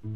De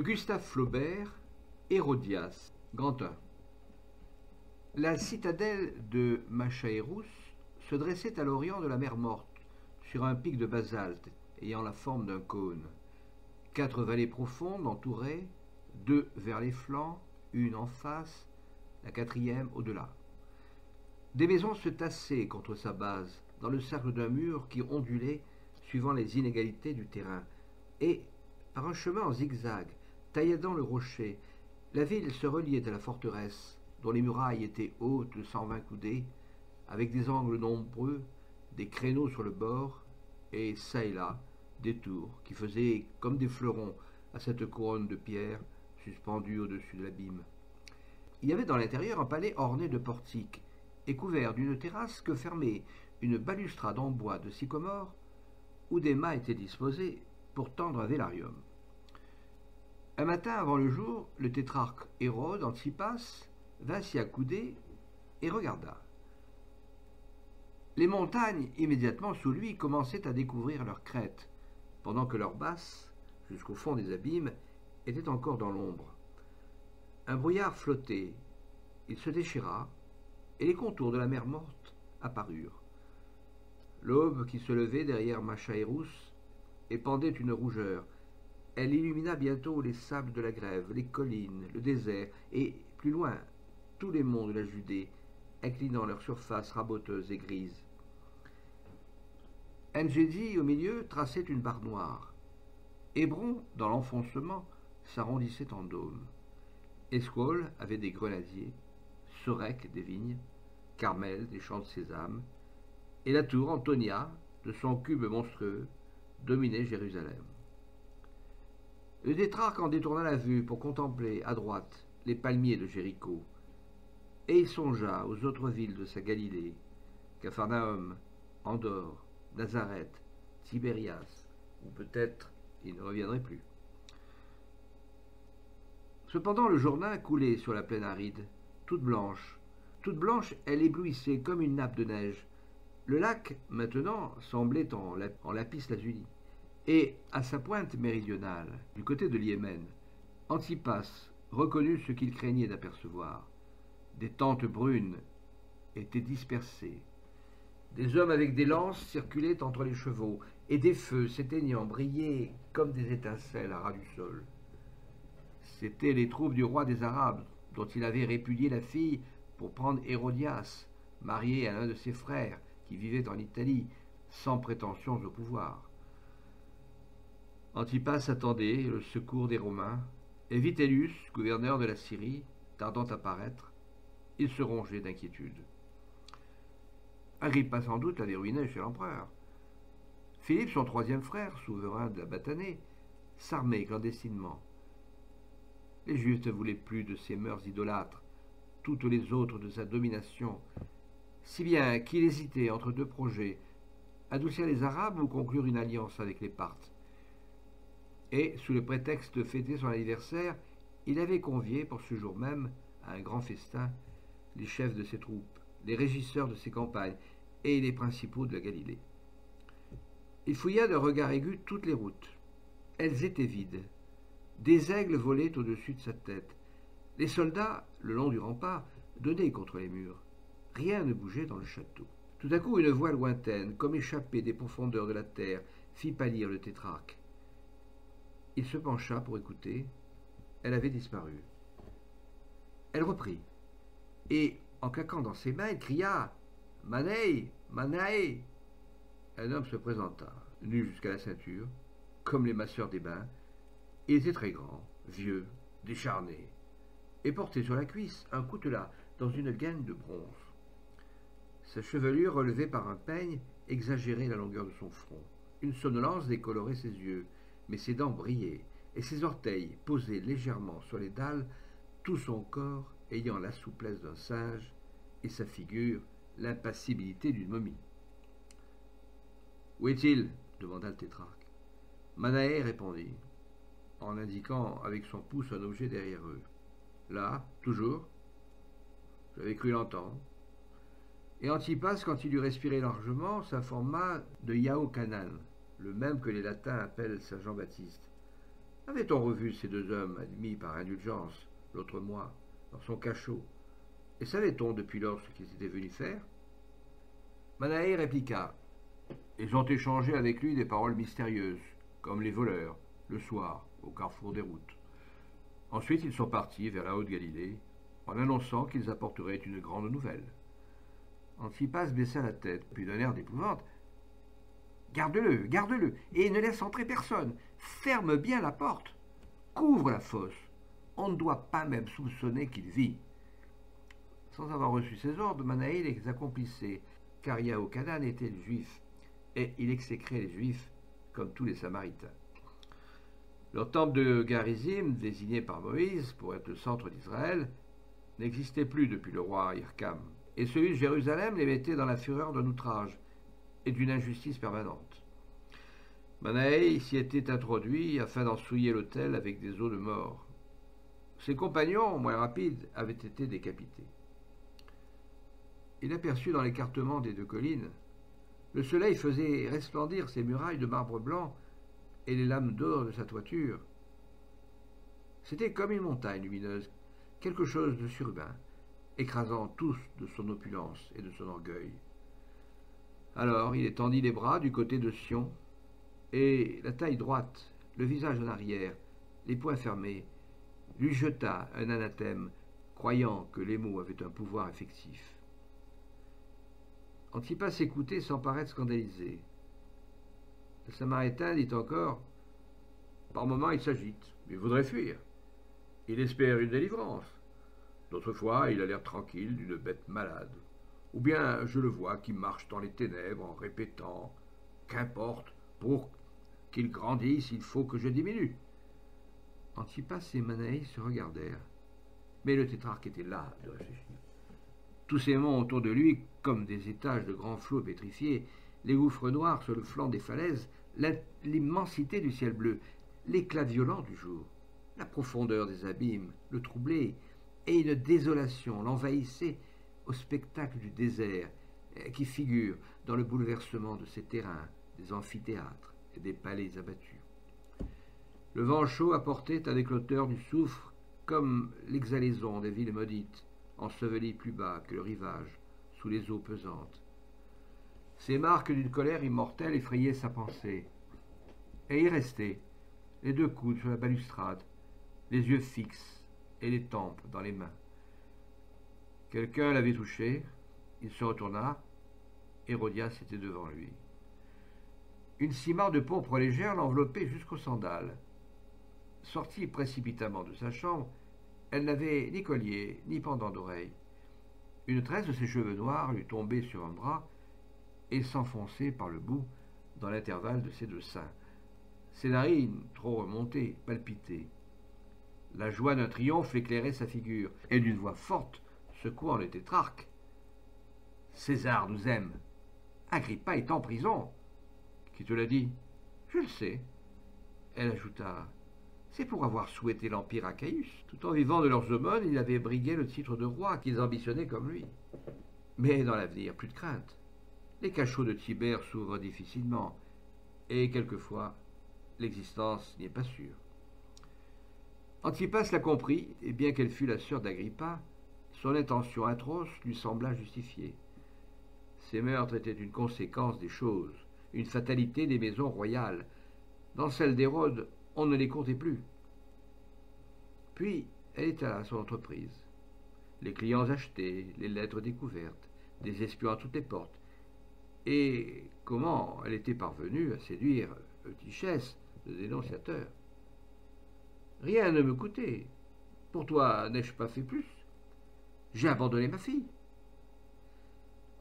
Gustave Flaubert, Hérodias, grand 1. La citadelle de Machaerus se dressait à l'orient de la mer Morte, sur un pic de basalte ayant la forme d'un cône. 4 vallées profondes entouraient, 2 vers les flancs, une en face, la 4e au-delà. Des maisons se tassaient contre sa base, dans le cercle d'un mur qui ondulait suivant les inégalités du terrain, et, par un chemin en zigzag, tailladant le rocher, la ville se reliait à la forteresse, dont les murailles étaient hautes de 120 coudées, avec des angles nombreux, des créneaux sur le bord, et çà et là, des tours qui faisaient comme des fleurons à cette couronne de pierre suspendue au-dessus de l'abîme. Il y avait dans l'intérieur un palais orné de portiques et couvert d'une terrasse que fermait une balustrade en bois de sycomore où des mâts étaient disposés pour tendre un vélarium. Un matin avant le jour, le tétrarque Hérode Antipas vint s'y accouder et regarda. Les montagnes immédiatement sous lui commençaient à découvrir leurs crêtes, pendant que leurs basses, jusqu'au fond des abîmes, étaient encore dans l'ombre. Un brouillard flottait, il se déchira, et les contours de la mer Morte apparurent. L'aube qui se levait derrière Machaerus épandait une rougeur. Elle illumina bientôt les sables de la grève, les collines, le désert, et, plus loin, tous les monts de la Judée, inclinant leur surface raboteuse et grise. Engedi, au milieu, traçait une barre noire. Hébron, dans l'enfoncement, s'arrondissait en dôme. Escouol avait des grenadiers, Sorek des vignes, Carmel des champs de sésame, et la tour Antonia, de son cube monstrueux, dominait Jérusalem. Le tétrarque en détourna la vue pour contempler, à droite, les palmiers de Jéricho, et il songea aux autres villes de sa Galilée, Capharnaüm, Andorre, Nazareth, Tibérias, ou peut-être il ne reviendrait plus. Cependant le Jourdain coulait sur la plaine aride, toute blanche, elle éblouissait comme une nappe de neige. Le lac, maintenant, semblait en lapis lazuli. Et, à sa pointe méridionale, du côté de l'Yémen, Antipas reconnut ce qu'il craignait d'apercevoir. Des tentes brunes étaient dispersées. Des hommes avec des lances circulaient entre les chevaux, et des feux s'éteignant brillaient comme des étincelles à ras du sol. C'étaient les troupes du roi des Arabes, dont il avait répudié la fille pour prendre Hérodias, mariée à l'un de ses frères, qui vivait en Italie, sans prétentions au pouvoir. Antipas attendait le secours des Romains, et Vitellius, gouverneur de la Syrie, tardant à paraître, il se rongeait d'inquiétude. Agrippa sans doute l'avait ruiné chez l'empereur. Philippe, son troisième frère, souverain de la Batanée, s'armait clandestinement. Les Juifs ne voulaient plus de ses mœurs idolâtres, toutes les autres de sa domination, si bien qu'il hésitait entre deux projets, adoucir les Arabes ou conclure une alliance avec les Parthes. Et, sous le prétexte de fêter son anniversaire, il avait convié pour ce jour même, à un grand festin, les chefs de ses troupes, les régisseurs de ses campagnes et les principaux de la Galilée. Il fouilla d'un regard aigu toutes les routes. Elles étaient vides. Des aigles volaient au-dessus de sa tête. Les soldats, le long du rempart, donnaient contre les murs. Rien ne bougeait dans le château. Tout à coup, une voix lointaine, comme échappée des profondeurs de la terre, fit pâlir le tétrarque. Il se pencha pour écouter. Elle avait disparu. Elle reprit, et, en claquant dans ses mains, elle cria « Manaï, Manaï !» Un homme se présenta, nu jusqu'à la ceinture, comme les masseurs des bains. Il était très grand, vieux, décharné, et portait sur la cuisse un coutelas dans une gaine de bronze. Sa chevelure, relevée par un peigne, exagérait la longueur de son front. Une somnolence décolorait ses yeux, mais ses dents brillaient, et ses orteils posaient légèrement sur les dalles, tout son corps ayant la souplesse d'un singe, et sa figure l'impassibilité d'une momie. « Où est-il » demanda le tétrarque. Manaher répondit, en indiquant avec son pouce un objet derrière eux. « Là, toujours. J'avais cru l'entendre. » Et Antipas, quand il eut respiré largement, s'informa de Yaochanan, le même que les latins appellent Saint Jean-Baptiste. Avait-on revu ces deux hommes admis par indulgence, l'autre mois, dans son cachot, et savait-on depuis lors ce qu'ils étaient venus faire? Manaher répliqua. Ils ont échangé avec lui des paroles mystérieuses, comme les voleurs, le soir, au carrefour des routes. Ensuite, ils sont partis vers la Haute-Galilée, en annonçant qu'ils apporteraient une grande nouvelle. Antipas baissa la tête, puis d'un air d'épouvante. « Garde-le, garde-le, et ne laisse entrer personne. Ferme bien la porte. Couvre la fosse. On ne doit pas même soupçonner qu'il vit. » Sans avoir reçu ses ordres, Manaher les accomplissait, car Yaochanan était juif, et il exécrait les juifs comme tous les samaritains. Le temple de Garizim, désigné par Moïse pour être le centre d'Israël, n'existait plus depuis le roi Hircam, et celui de Jérusalem les mettait dans la fureur d'un outrage et d'une injustice permanente. Manaher s'y était introduit afin d'en souiller l'autel avec des os de mort. Ses compagnons, moins rapides, avaient été décapités. Il aperçut dans l'écartement des deux collines. Le soleil faisait resplendir ses murailles de marbre blanc et les lames d'or de sa toiture. C'était comme une montagne lumineuse, quelque chose de surhumain, écrasant tous de son opulence et de son orgueil. Alors il étendit les bras du côté de Sion, et la taille droite, le visage en arrière, les poings fermés, lui jeta un anathème, croyant que les mots avaient un pouvoir effectif. Antipas écoutait sans paraître scandalisé. Le Samaritain dit encore « Par moments il s'agite, il voudrait fuir. Il espère une délivrance. D'autres fois il a l'air tranquille d'une bête malade. Ou bien je le vois qui marche dans les ténèbres en répétant « Qu'importe, pour qu'il grandisse, il faut que je diminue. » Antipas et Manaher se regardèrent, mais le tétrarque était là de réfléchir. Tous ces monts autour de lui, comme des étages de grands flots pétrifiés, les gouffres noirs sur le flanc des falaises, l'immensité du ciel bleu, l'éclat violent du jour, la profondeur des abîmes le troublait, et une désolation l'envahissait au spectacle du désert qui figure dans le bouleversement de ces terrains, des amphithéâtres et des palais abattus. Le vent chaud apportait avec l'auteur du soufre comme l'exhalaison des villes maudites, ensevelies plus bas que le rivage, sous les eaux pesantes. Ces marques d'une colère immortelle effrayaient sa pensée. Et il restait, les deux coudes sur la balustrade, les yeux fixes et les tempes dans les mains. Quelqu'un l'avait touché, il se retourna, Hérodias était devant lui. Une ciment de pourpre légère l'enveloppait jusqu'aux sandales. Sortie précipitamment de sa chambre, elle n'avait ni collier, ni pendant d'oreille. Une tresse de ses cheveux noirs lui tombait sur un bras et s'enfonçait par le bout dans l'intervalle de ses deux seins. Ses narines, trop remontées, palpitaient. La joie d'un triomphe éclairait sa figure, et d'une voix forte, secouant le tétrarque. « César nous aime. Agrippa est en prison. »« Qui te l'a dit ?»« Je le sais. » Elle ajouta. C'est pour avoir souhaité l'empire à Caius. Tout en vivant de leurs aumônes, il avait brigué le titre de roi qu'ils ambitionnaient comme lui. Mais dans l'avenir, plus de crainte. Les cachots de Tibère s'ouvrent difficilement, et quelquefois, l'existence n'y est pas sûre. Antipas la comprit, et bien qu'elle fût la sœur d'Agrippa, son intention atroce lui sembla justifiée. Ces meurtres étaient une conséquence des choses, une fatalité des maisons royales. Dans celle d'Hérode, on ne les comptait plus. Puis, elle étala son entreprise. Les clients achetés, les lettres découvertes, des espions à toutes les portes. Et comment elle était parvenue à séduire Eutychès, le dénonciateur. Rien ne me coûtait. Pour toi, n'ai-je pas fait plus? J'ai abandonné ma fille.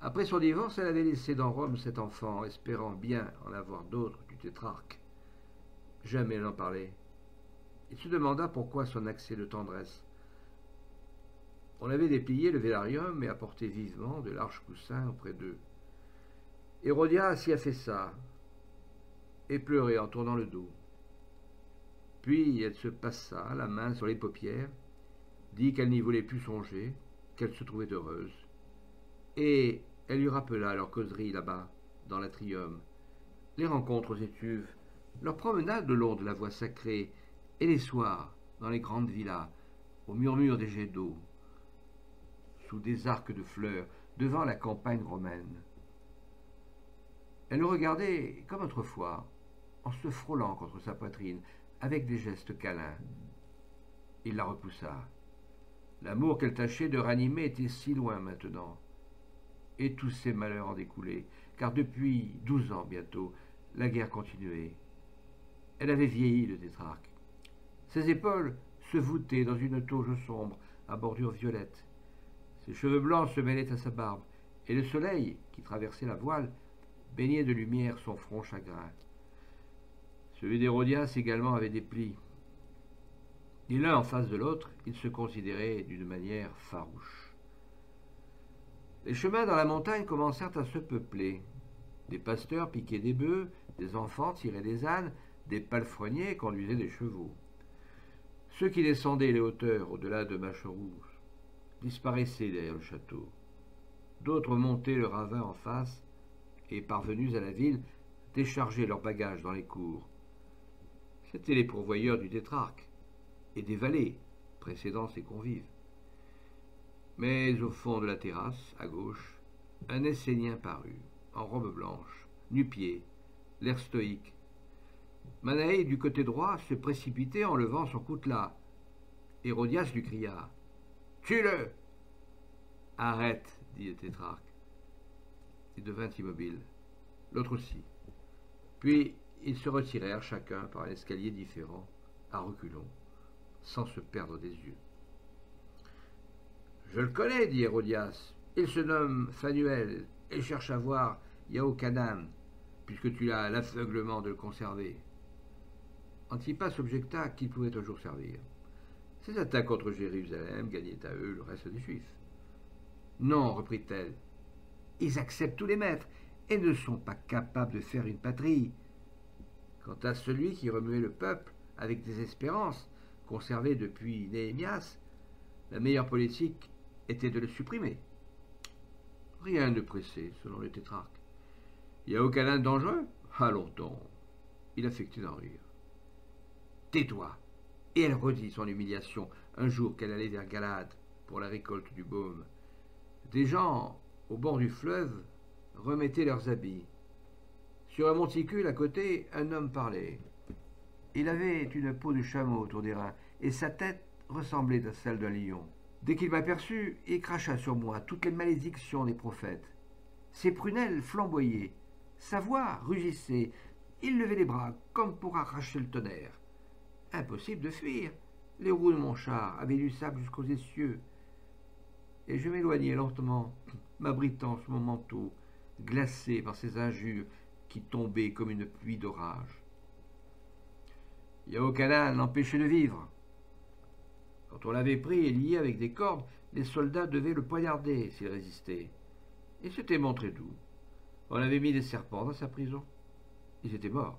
Après son divorce, elle avait laissé dans Rome cet enfant, espérant bien en avoir d'autres du tétrarque. Jamais elle n'en parlait. Il se demanda pourquoi son accès de tendresse. On avait déplié le vélarium et apporté vivement de larges coussins auprès d'eux. Hérodias y a fait ça, et pleurait en tournant le dos. Puis elle se passa la main sur les paupières, dit qu'elle n'y voulait plus songer, qu'elle se trouvait heureuse. Et elle lui rappela leur causerie là-bas, dans l'atrium, les rencontres aux étuves, leurs promenades le long de la voie sacrée, et les soirs, dans les grandes villas, au murmure des jets d'eau, sous des arcs de fleurs, devant la campagne romaine. Elle le regardait comme autrefois, en se frôlant contre sa poitrine, avec des gestes câlins. Il la repoussa. L'amour qu'elle tâchait de ranimer était si loin maintenant. Et tous ses malheurs en découlaient, car depuis 12 ans bientôt, la guerre continuait. Elle avait vieilli, le tétrarque. Ses épaules se voûtaient dans une tauge sombre à bordure violette. Ses cheveux blancs se mêlaient à sa barbe, et le soleil, qui traversait la voile, baignait de lumière son front chagrin. Celui d'Hérodias également avait des plis. Et l'un en face de l'autre, ils se considéraient d'une manière farouche. Les chemins dans la montagne commencèrent à se peupler. Des pasteurs piquaient des bœufs, des enfants tiraient des ânes, des palefreniers conduisaient des chevaux. Ceux qui descendaient les hauteurs au-delà de Macherouge disparaissaient derrière le château. D'autres montaient le ravin en face et, parvenus à la ville, déchargeaient leurs bagages dans les cours. C'étaient les pourvoyeurs du tétrarque et des valets précédant ses convives. Mais au fond de la terrasse, à gauche, un Essénien parut, en robe blanche, nu-pieds, l'air stoïque. Manaée, du côté droit, se précipitait en levant son coutelas. Hérodias lui cria « Tue-le » !« Arrête » dit le tétrarque. Il devint immobile. L'autre aussi. Puis ils se retirèrent chacun par un escalier différent, à reculons, sans se perdre des yeux. « Je le connais, dit Hérodias. Il se nomme Phanuel et cherche à voir Yaochanan, puisque tu as l'aveuglement de le conserver. » Antipas objecta qu'il pouvait toujours servir. Ses attaques contre Jérusalem gagnaient à eux le reste des Juifs. « Non, reprit-elle, ils acceptent tous les maîtres et ne sont pas capables de faire une patrie. Quant à celui qui remuait le peuple avec des espérances conservées depuis Néhémias, la meilleure politique était de le supprimer. Rien ne pressait, selon le tétrarque. Il n'y a aucun dangereux? Allons donc. Il affectait d'en rire. Tais-toi. Et elle redit son humiliation un jour qu'elle allait vers Galade pour la récolte du baume. Des gens, au bord du fleuve, remettaient leurs habits. Sur un monticule à côté, un homme parlait. Il avait une peau de chameau autour des reins, et sa tête ressemblait à celle d'un lion. Dès qu'il m'aperçut, il cracha sur moi toutes les malédictions des prophètes. Ses prunelles flamboyaient, sa voix rugissait, il levait les bras comme pour arracher le tonnerre. Impossible de fuir, les roues de mon char avaient du sable jusqu'aux essieux, et je m'éloignai lentement, m'abritant sous mon manteau, glacé par ces injures qui tombaient comme une pluie d'orage. Yaochanan l'empêchait de vivre. Quand on l'avait pris et lié avec des cordes, les soldats devaient le poignarder s'il résistait. Il s'était montré doux. On avait mis des serpents dans sa prison. Ils étaient morts.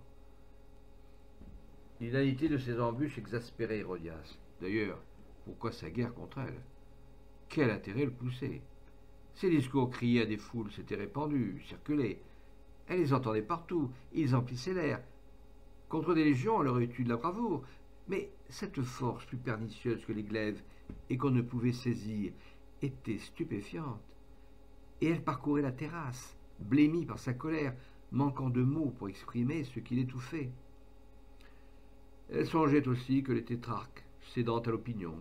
L'inanité de ces embûches exaspérait Hérodias. D'ailleurs, pourquoi sa guerre contre elle? Quel intérêt le pousser? Ses discours criés à des foules s'étaient répandus, circulaient. Elle les entendait partout, ils emplissaient l'air. Contre des légions, elle aurait eu de la bravoure, mais cette force plus pernicieuse que les glaives et qu'on ne pouvait saisir était stupéfiante. Et elle parcourait la terrasse, blêmie par sa colère, manquant de mots pour exprimer ce qui l'étouffait. Elle songeait aussi que les tétrarques, cédant à l'opinion,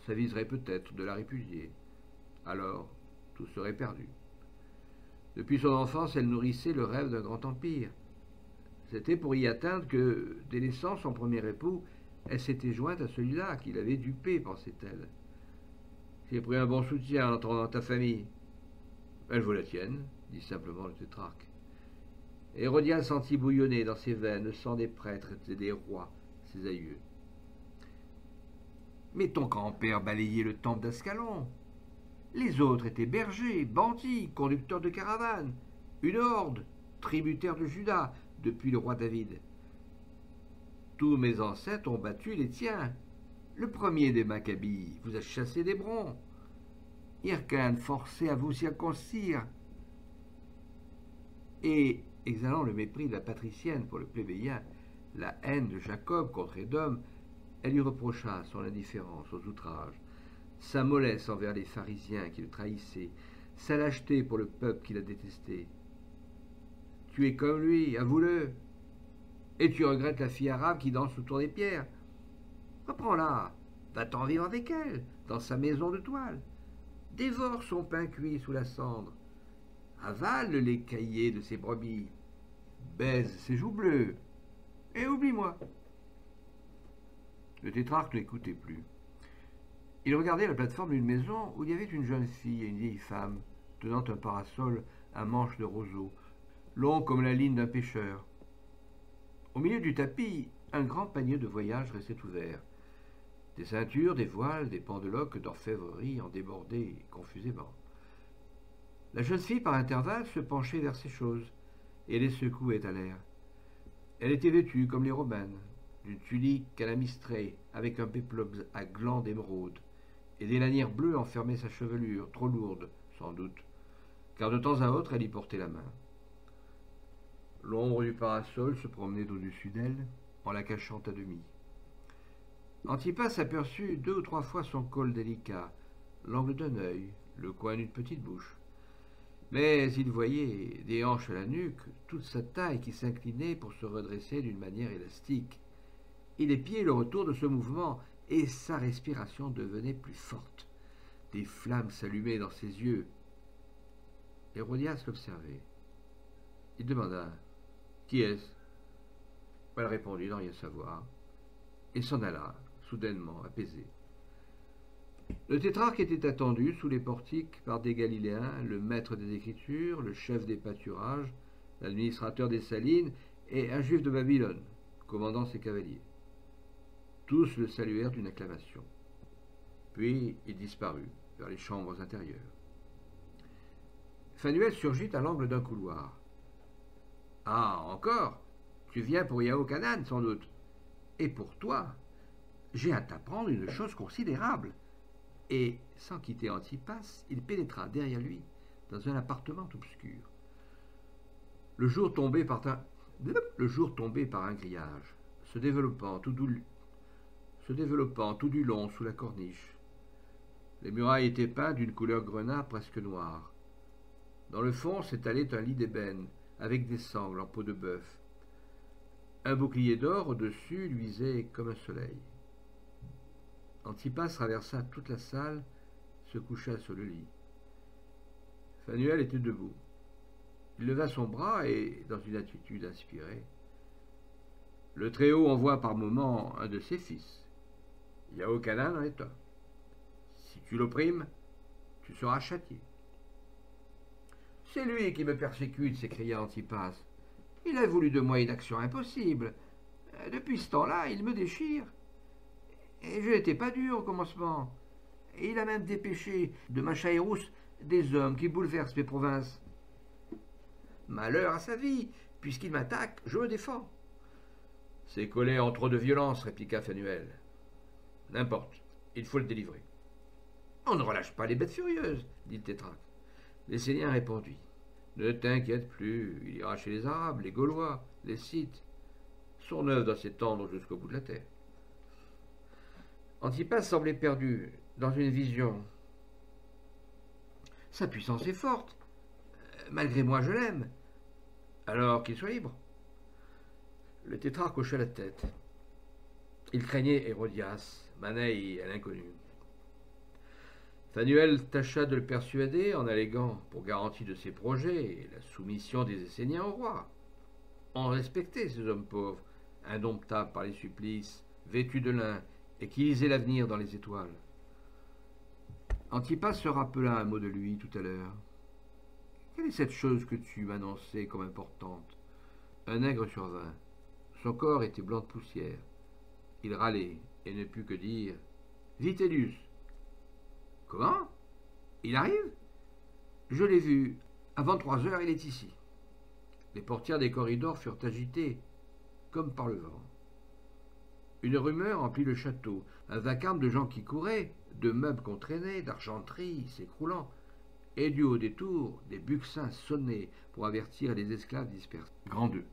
s'aviseraient peut-être de la répudier. Alors, tout serait perdu. Depuis son enfance, elle nourrissait le rêve d'un grand empire. C'était pour y atteindre que, délaissant son premier époux, elle s'était jointe à celui-là qui l'avait dupée, pensait-elle. J'ai pris un bon soutien en entrant dans ta famille. Elle vaut la tienne, dit simplement le tétrarque. Hérodias sentit bouillonner dans ses veines le sang des prêtres et des rois, ses aïeux. Mais ton grand-père balayait le temple d'Ascalon. Les autres étaient bergers, bandits, conducteurs de caravanes, une horde, tributaire de Juda, depuis le roi David. Tous mes ancêtres ont battu les tiens. Le premier des Maccabis vous a chassé d'Hébron. Hyrcane forcé à vous circoncire. Et, exhalant le mépris de la patricienne pour le plébéien, la haine de Jacob contre Édom, elle lui reprocha son indifférence aux outrages, sa mollesse envers les pharisiens qui le trahissaient, sa lâcheté pour le peuple qui la détestait. Tu es comme lui, avoue-le, et tu regrettes la fille arabe qui danse autour des pierres. Reprends-la, va-t'en vivre avec elle, dans sa maison de toile. Dévore son pain cuit sous la cendre. Avale le lait caillé de ses brebis. Baise ses joues bleues. Et oublie-moi. Le tétrarque n'écoutait plus. Il regardait la plateforme d'une maison où il y avait une jeune fille et une vieille femme, tenant un parasol à manches de roseau, long comme la ligne d'un pêcheur. Au milieu du tapis, un grand panier de voyage restait ouvert. Des ceintures, des voiles, des pendeloques d'orfèvrerie en débordaient confusément. La jeune fille, par intervalles, se penchait vers ces choses, et les secouait à l'air. Elle était vêtue, comme les Romaines, d'une tunique calamistrée, avec un péplum à glands d'émeraude, et des lanières bleues enfermaient sa chevelure, trop lourde, sans doute, car de temps à autre elle y portait la main. L'ombre du parasol se promenait au-dessus d'elle, en la cachant à demi. Antipas aperçut 2 ou 3 fois son col délicat, l'angle d'un œil, le coin d'une petite bouche. Mais il voyait, des hanches à la nuque, toute sa taille qui s'inclinait pour se redresser d'une manière élastique, et les pieds le retour de ce mouvement, et sa respiration devenait plus forte. Des flammes s'allumaient dans ses yeux. Hérodias l'observait. Il demanda « Qui est-ce » Elle répondit sans rien savoir, et s'en alla, soudainement apaisé. Le tétrarque était attendu sous les portiques par des Galiléens, le maître des Écritures, le chef des pâturages, l'administrateur des salines et un juif de Babylone, commandant ses cavaliers. Tous le saluèrent d'une acclamation. Puis il disparut vers les chambres intérieures. Phanuel surgit à l'angle d'un couloir. « Ah, encore? Tu viens pour Yahochanan, sans doute. Et pour toi, j'ai à t'apprendre une chose considérable. » Et, sans quitter Antipas, il pénétra derrière lui dans un appartement obscur. Le jour tombait par un grillage, se développant tout du long sous la corniche. Les murailles étaient peintes d'une couleur grenat presque noire. Dans le fond s'étalait un lit d'ébène, avec des sangles en peau de bœuf. Un bouclier d'or au-dessus luisait comme un soleil. Antipas traversa toute la salle, se coucha sur le lit. Phanuel était debout. Il leva son bras et, dans une attitude inspirée, « Le Très-Haut envoie par moments un de ses fils. Yahochanan en est un. Si tu l'opprimes, tu seras châtié. » « C'est lui qui me persécute, s'écria Antipas. Il a voulu de moi une action impossible. Depuis ce temps-là, il me déchire. Et je n'étais pas dur au commencement. Et il a même dépêché de Machaérus des hommes qui bouleversent mes provinces. Malheur à sa vie, puisqu'il m'attaque, je me défends. Ces colères ont trop de violence, répliqua Phanuel. N'importe, il faut le délivrer. On ne relâche pas les bêtes furieuses, dit le tétrarque. L'Essénien répondit. Ne t'inquiète plus, il ira chez les Arabes, les Gaulois, les Scythes. Son œuvre doit s'étendre jusqu'au bout de la terre. Antipas semblait perdu dans une vision. Sa puissance est forte. Malgré moi, je l'aime. Alors qu'il soit libre. Le tétrarque hocha la tête. Il craignait Hérodias, Manaï à l'inconnu. Phanuel tâcha de le persuader en alléguant, pour garantie de ses projets, la soumission des Esséniens au roi. On respectait ces hommes pauvres, indomptables par les supplices, vêtus de lin, et qui lisaient l'avenir dans les étoiles. Antipas se rappela un mot de lui tout à l'heure. Quelle est cette chose que tu m'annonçais comme importante? Un nègre survint. Son corps était blanc de poussière. Il râlait et ne put que dire « Vitellius !»« Comment? Il arrive? Je l'ai vu. Avant 3 heures, il est ici. » Les portières des corridors furent agitées, comme par le vent. Une rumeur emplit le château, un vacarme de gens qui couraient, de meubles qu'on traînait, d'argenterie s'écroulant, et du haut des tours, des buccins sonnaient pour avertir les esclaves dispersés. Grand 2.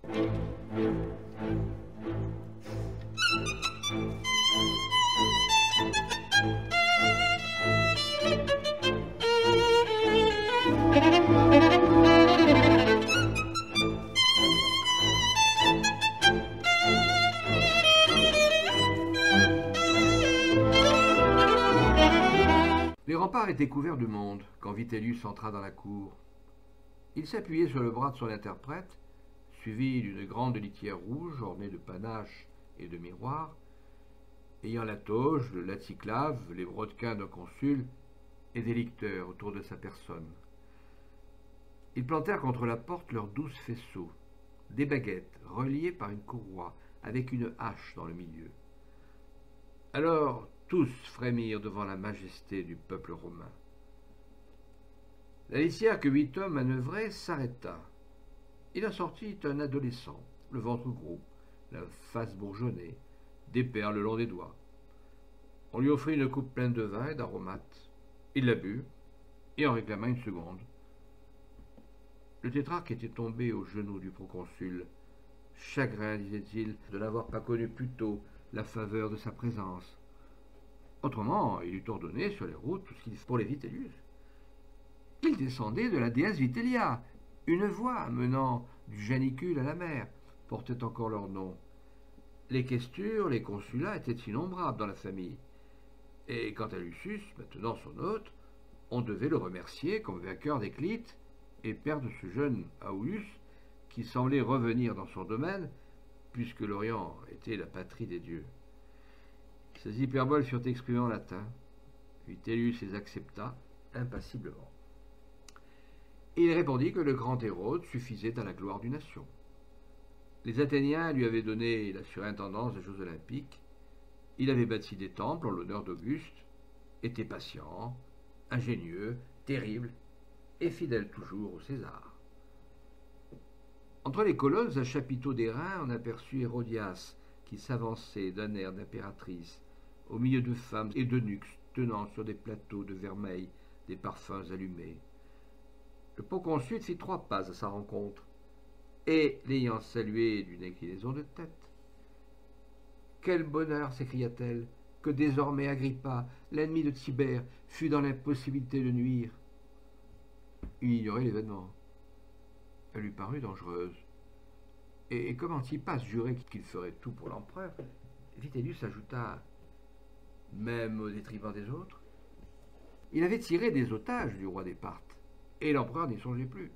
Les remparts étaient couverts de monde quand Vitellius entra dans la cour. Il s'appuyait sur le bras de son interprète, suivi d'une grande litière rouge ornée de panaches et de miroirs, ayant la toge, le laticlave, les brodequins d'un consul et des licteurs autour de sa personne. Ils plantèrent contre la porte leurs 12 faisceaux, des baguettes reliées par une courroie avec une hache dans le milieu. Alors tous frémirent devant la majesté du peuple romain. La litière que 8 hommes manœuvraient s'arrêta. Il en sortit un adolescent, le ventre gros, la face bourgeonnée, des perles le long des doigts. On lui offrit une coupe pleine de vin et d'aromates. Il la but et en réclama une seconde. Le tétrarque était tombé aux genoux du proconsul. Chagrin, disait-il, de n'avoir pas connu plus tôt la faveur de sa présence. Autrement, il eût ordonné sur les routes tout ce qu'il faut pour les Vitellius. Il descendait de la déesse Vitellia. Une voie menant du Janicule à la mer portait encore leur nom. Les questures, les consulats étaient innombrables dans la famille. Et quant à Lucius, maintenant son hôte, on devait le remercier comme vainqueur des Clites et père de ce jeune Aulus qui semblait revenir dans son domaine, puisque l'Orient était la patrie des dieux. Ces hyperboles furent exprimées en latin. Vitellius les accepta impassiblement. Et il répondit que le grand Hérode suffisait à la gloire d'une nation. Les Athéniens lui avaient donné la surintendance des Jeux olympiques. Il avait bâti des temples en l'honneur d'Auguste, était patient, ingénieux, terrible, et fidèle toujours au César. Entre les colonnes, un chapiteau d'airain, on aperçut Hérodias, qui s'avançait d'un air d'impératrice, au milieu de femmes et d'eunuques tenant sur des plateaux de vermeil des parfums allumés. Le proconsul fit 3 pas à sa rencontre, et, l'ayant salué d'une inclinaison de tête, « Quel bonheur !» s'écria-t-elle, « que désormais Agrippa, l'ennemi de Tibère, fût dans l'impossibilité de nuire. » Il ignorait l'événement. Elle lui parut dangereuse. Et comme Antipas jurait qu'il ferait tout pour l'empereur, Vitellius ajouta « Même au détriment des autres ?» Il avait tiré des otages du roi des Parthes, et l'empereur n'y songeait plus,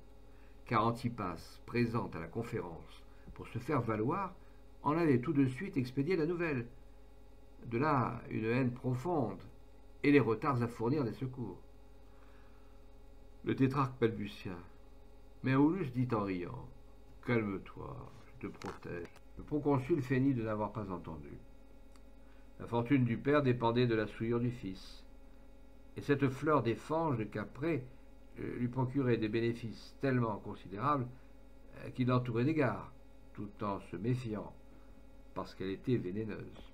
car Antipas, présent à la conférence pour se faire valoir, en avait tout de suite expédié la nouvelle. De là, une haine profonde, et les retards à fournir des secours. Le tétrarque balbutia, mais Aulus dit en riant « Calme-toi, je te protège. » Le proconsul feignit de n'avoir pas entendu. La fortune du père dépendait de la souillure du fils, et cette fleur des fanges de Caprée lui procurait des bénéfices tellement considérables qu'il entourait d'égards, tout en se méfiant, parce qu'elle était vénéneuse.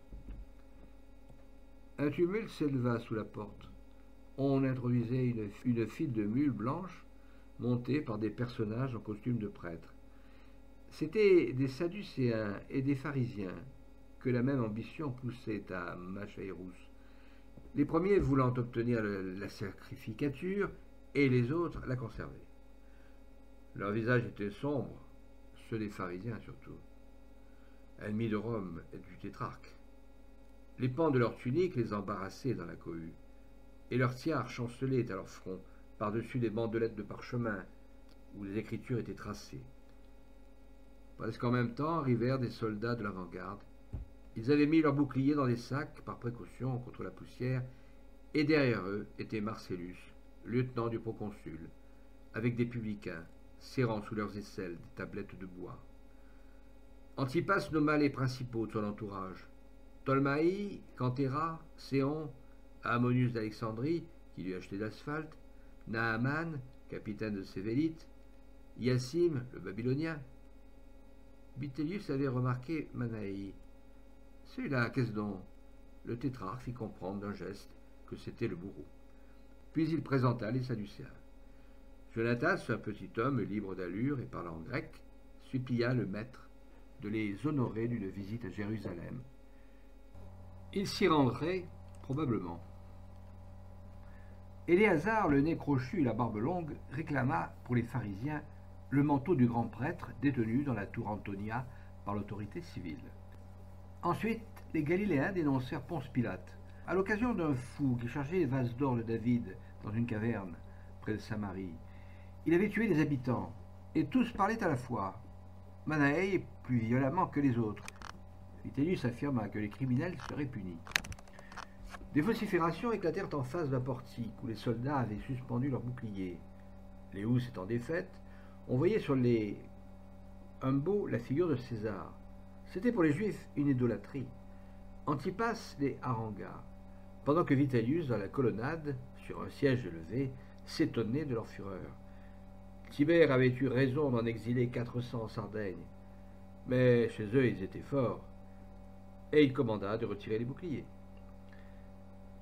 Un tumulte s'éleva sous la porte. On introduisait une file de mules blanches montées par des personnages en costume de prêtres. C'étaient des Sadducéens et des pharisiens que la même ambition poussait à Machaerus, les premiers voulant obtenir la sacrificature et les autres la conserver. Leurs visages étaient sombres, ceux des pharisiens surtout, ennemis de Rome et du tétrarque. Les pans de leurs tuniques les embarrassaient dans la cohue. et leur tiare chancelait à leur front, par-dessus des bandelettes de parchemin, où les écritures étaient tracées. Presque en même temps arrivèrent des soldats de l'avant-garde. Ils avaient mis leurs boucliers dans des sacs, par précaution contre la poussière, et derrière eux était Marcellus, lieutenant du proconsul, avec des publicains, serrant sous leurs aisselles des tablettes de bois. Antipas nomma les principaux de son entourage. Tolmaï, Cantéra, Séon, Ammonius d'Alexandrie, qui lui achetait l'asphalte, Naaman, capitaine de ses Vélites, Yassim, le Babylonien. Vitellius avait remarqué Manaï. Celui-là, qu'est-ce donc? Le tétrarque fit comprendre d'un geste que c'était le bourreau. Puis il présenta les Sadducéens. Jonatas, un petit homme libre d'allure et parlant grec, supplia le maître de les honorer d'une visite à Jérusalem. Il s'y rendrait probablement. Éléazar, le nez crochu et la barbe longue, réclama pour les pharisiens le manteau du grand prêtre détenu dans la tour Antonia par l'autorité civile. Ensuite, les Galiléens dénoncèrent Ponce Pilate, à l'occasion d'un fou qui chargeait les vases d'or de David dans une caverne près de Samarie. Il avait tué des habitants, et tous parlaient à la fois. Manaï plus violemment que les autres. Vitellius affirma que les criminels seraient punis. Des vociférations éclatèrent en face d'un portique où les soldats avaient suspendu leurs boucliers. Les housses étant défaites, on voyait sur les humbeaux la figure de César. C'était pour les Juifs une idolâtrie. Antipas les harangua, pendant que Vitellius, dans la colonnade, sur un siège élevé, s'étonnait de leur fureur. Tibère avait eu raison d'en exiler 400 en Sardaigne, mais chez eux ils étaient forts, et il commanda de retirer les boucliers.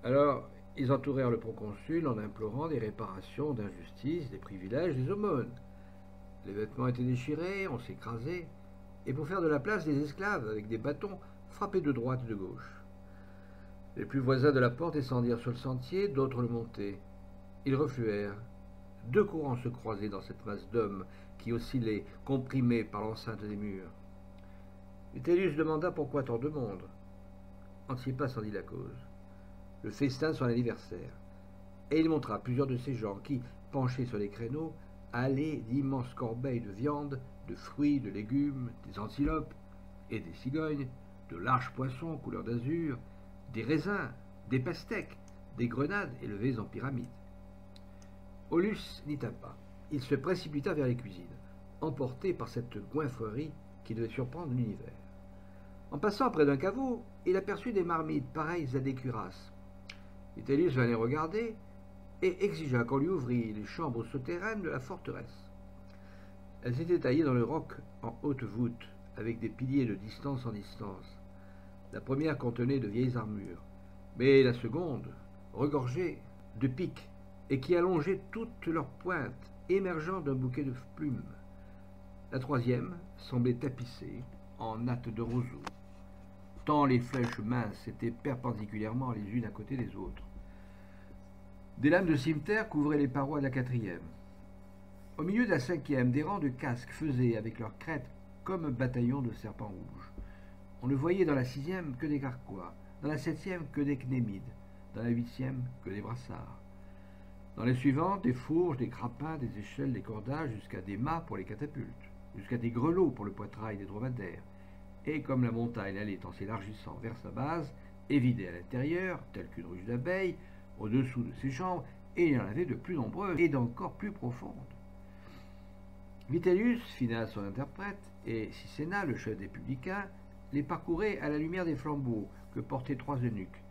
Alors ils entourèrent le proconsul en implorant des réparations d'injustice, des privilèges, des aumônes. Les vêtements étaient déchirés, on s'écrasait, et pour faire de la place, des esclaves, avec des bâtons, frappaient de droite et de gauche. Les plus voisins de la porte descendirent sur le sentier, d'autres le montaient. Ils refluèrent. Deux courants se croisaient dans cette masse d'hommes qui oscillait, comprimés par l'enceinte des murs. Vitellius demanda pourquoi tant de monde. Antipas en dit la cause. Le festin de son anniversaire. Et il montra plusieurs de ces gens qui, penchés sur les créneaux, allaient d'immenses corbeilles de viande, de fruits, de légumes, des antilopes et des cigognes, de larges poissons couleur d'azur, des raisins, des pastèques, des grenades élevées en pyramide. Aulus n'y tint pas. Il se précipita vers les cuisines, emporté par cette goinfrerie qui devait surprendre l'univers. En passant près d'un caveau, il aperçut des marmites pareilles à des cuirasses. Vitellius vint les regarder et exigea qu'on lui ouvrît les chambres souterraines de la forteresse. Elles étaient taillées dans le roc en haute voûte, avec des piliers de distance en distance. La première contenait de vieilles armures, mais la seconde, regorgeait de pics, et qui allongeaient toutes leurs pointes, émergeant d'un bouquet de plumes. La troisième semblait tapissée en nattes de roseaux, tant les flèches minces étaient perpendiculairement les unes à côté des autres. Des lames de cimeterre couvraient les parois de la quatrième. Au milieu de la cinquième, des rangs de casques faisaient, avec leurs crêtes, comme un bataillon de serpents rouges. On ne voyait dans la sixième que des carquois, dans la septième que des cnémides, dans la huitième que des brassards. Dans les suivantes, des fourches, des grappins, des échelles, des cordages, jusqu'à des mâts pour les catapultes, jusqu'à des grelots pour le poitrail des dromadaires. Et comme la montagne allait en s'élargissant vers sa base, et vidait à l'intérieur, telle qu'une ruche d'abeilles, au-dessous de ses chambres, et il y en avait de plus nombreuses et d'encore plus profondes. Vitellius, Finas son interprète, et Sicéna, le chef des publicains, les parcouraient à la lumière des flambeaux que portaient trois eunuques.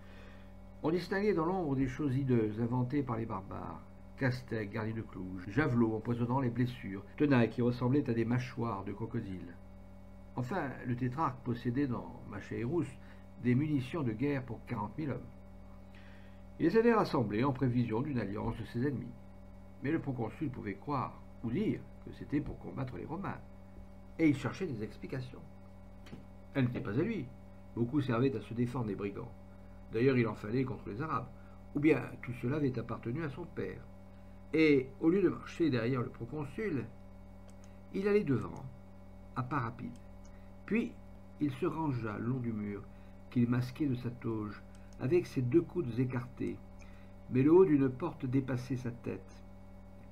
On distinguait dans l'ombre des choses hideuses inventées par les barbares, castecs garnis de clous, javelots empoisonnant les blessures, tenailles qui ressemblaient à des mâchoires de crocodile. Enfin, le tétrarque possédait dans Machaerus des munitions de guerre pour 40 000 hommes. Il les avait rassemblés en prévision d'une alliance de ses ennemis. Mais le proconsul pouvait croire ou dire que c'était pour combattre les Romains. Et il cherchait des explications. Elles n'étaient pas à lui. Beaucoup servaient à se défendre des brigands. D'ailleurs, il en fallait contre les Arabes. Ou bien tout cela avait appartenu à son père. Et au lieu de marcher derrière le proconsul, il allait devant, à pas rapide. Puis il se rangea le long du mur qu'il masquait de sa toge, avec ses deux coudes écartés, mais le haut d'une porte dépassait sa tête.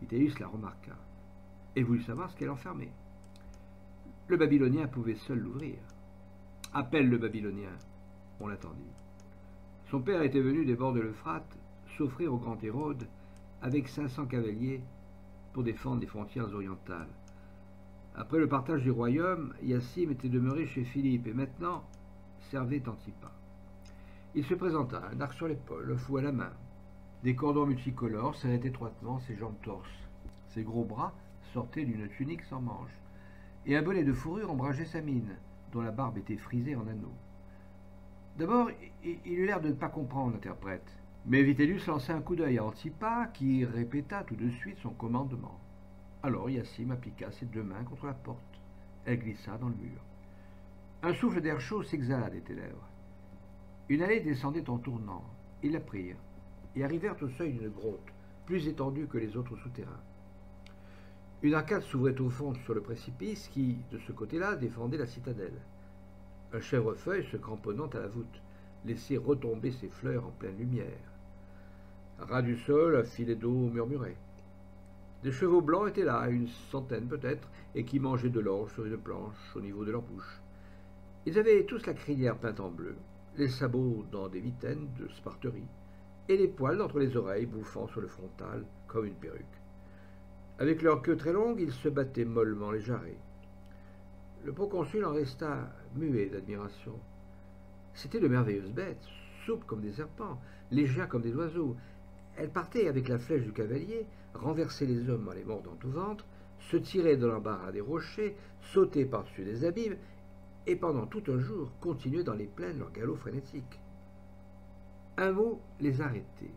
Vitellius la remarqua et voulut savoir ce qu'elle enfermait. Le Babylonien pouvait seul l'ouvrir. « Appelle le Babylonien !» On l'attendit. Son père était venu des bords de l'Euphrate s'offrir au grand Hérode avec 500 cavaliers pour défendre les frontières orientales. Après le partage du royaume, Hyacinthe était demeuré chez Philippe et maintenant servait Antipas. Il se présenta, un arc sur l'épaule, un fouet à la main. Des cordons multicolores serraient étroitement ses jambes torses. Ses gros bras sortaient d'une tunique sans manches, et un bonnet de fourrure ombrageait sa mine, dont la barbe était frisée en anneaux. D'abord, il eut l'air de ne pas comprendre l'interprète, mais Vitellius lança un coup d'œil à Antipas, qui répéta tout de suite son commandement. Alors Hyacinthe appliqua ses deux mains contre la porte. Elle glissa dans le mur. Un souffle d'air chaud s'exhala des lèvres. Une allée descendait en tournant. Ils la prirent et arrivèrent au seuil d'une grotte, plus étendue que les autres souterrains. Une arcade s'ouvrait au fond sur le précipice qui, de ce côté-là, défendait la citadelle. Un chèvrefeuille, se cramponnant à la voûte, laissait retomber ses fleurs en pleine lumière. À ras du sol, un filet d'eau murmurait. Des chevaux blancs étaient là, une centaine peut-être, et qui mangeaient de l'orge sur une planche au niveau de leur bouche. Ils avaient tous la crinière peinte en bleu, les sabots dans des mitaines de sparterie, et les poils entre les oreilles bouffant sur le frontal comme une perruque. Avec leur queue très longue, ils se battaient mollement les jarrets. Le proconsul en resta muet d'admiration. C'étaient de merveilleuses bêtes, souples comme des serpents, légères comme des oiseaux. Elles partaient avec la flèche du cavalier, renversaient les hommes en les mordant tout ventre, se tiraient de l'embarras des rochers, sautaient par-dessus des abîmes, et pendant tout un jour continuaient dans les plaines leur galop frénétique. Un mot les arrêtait.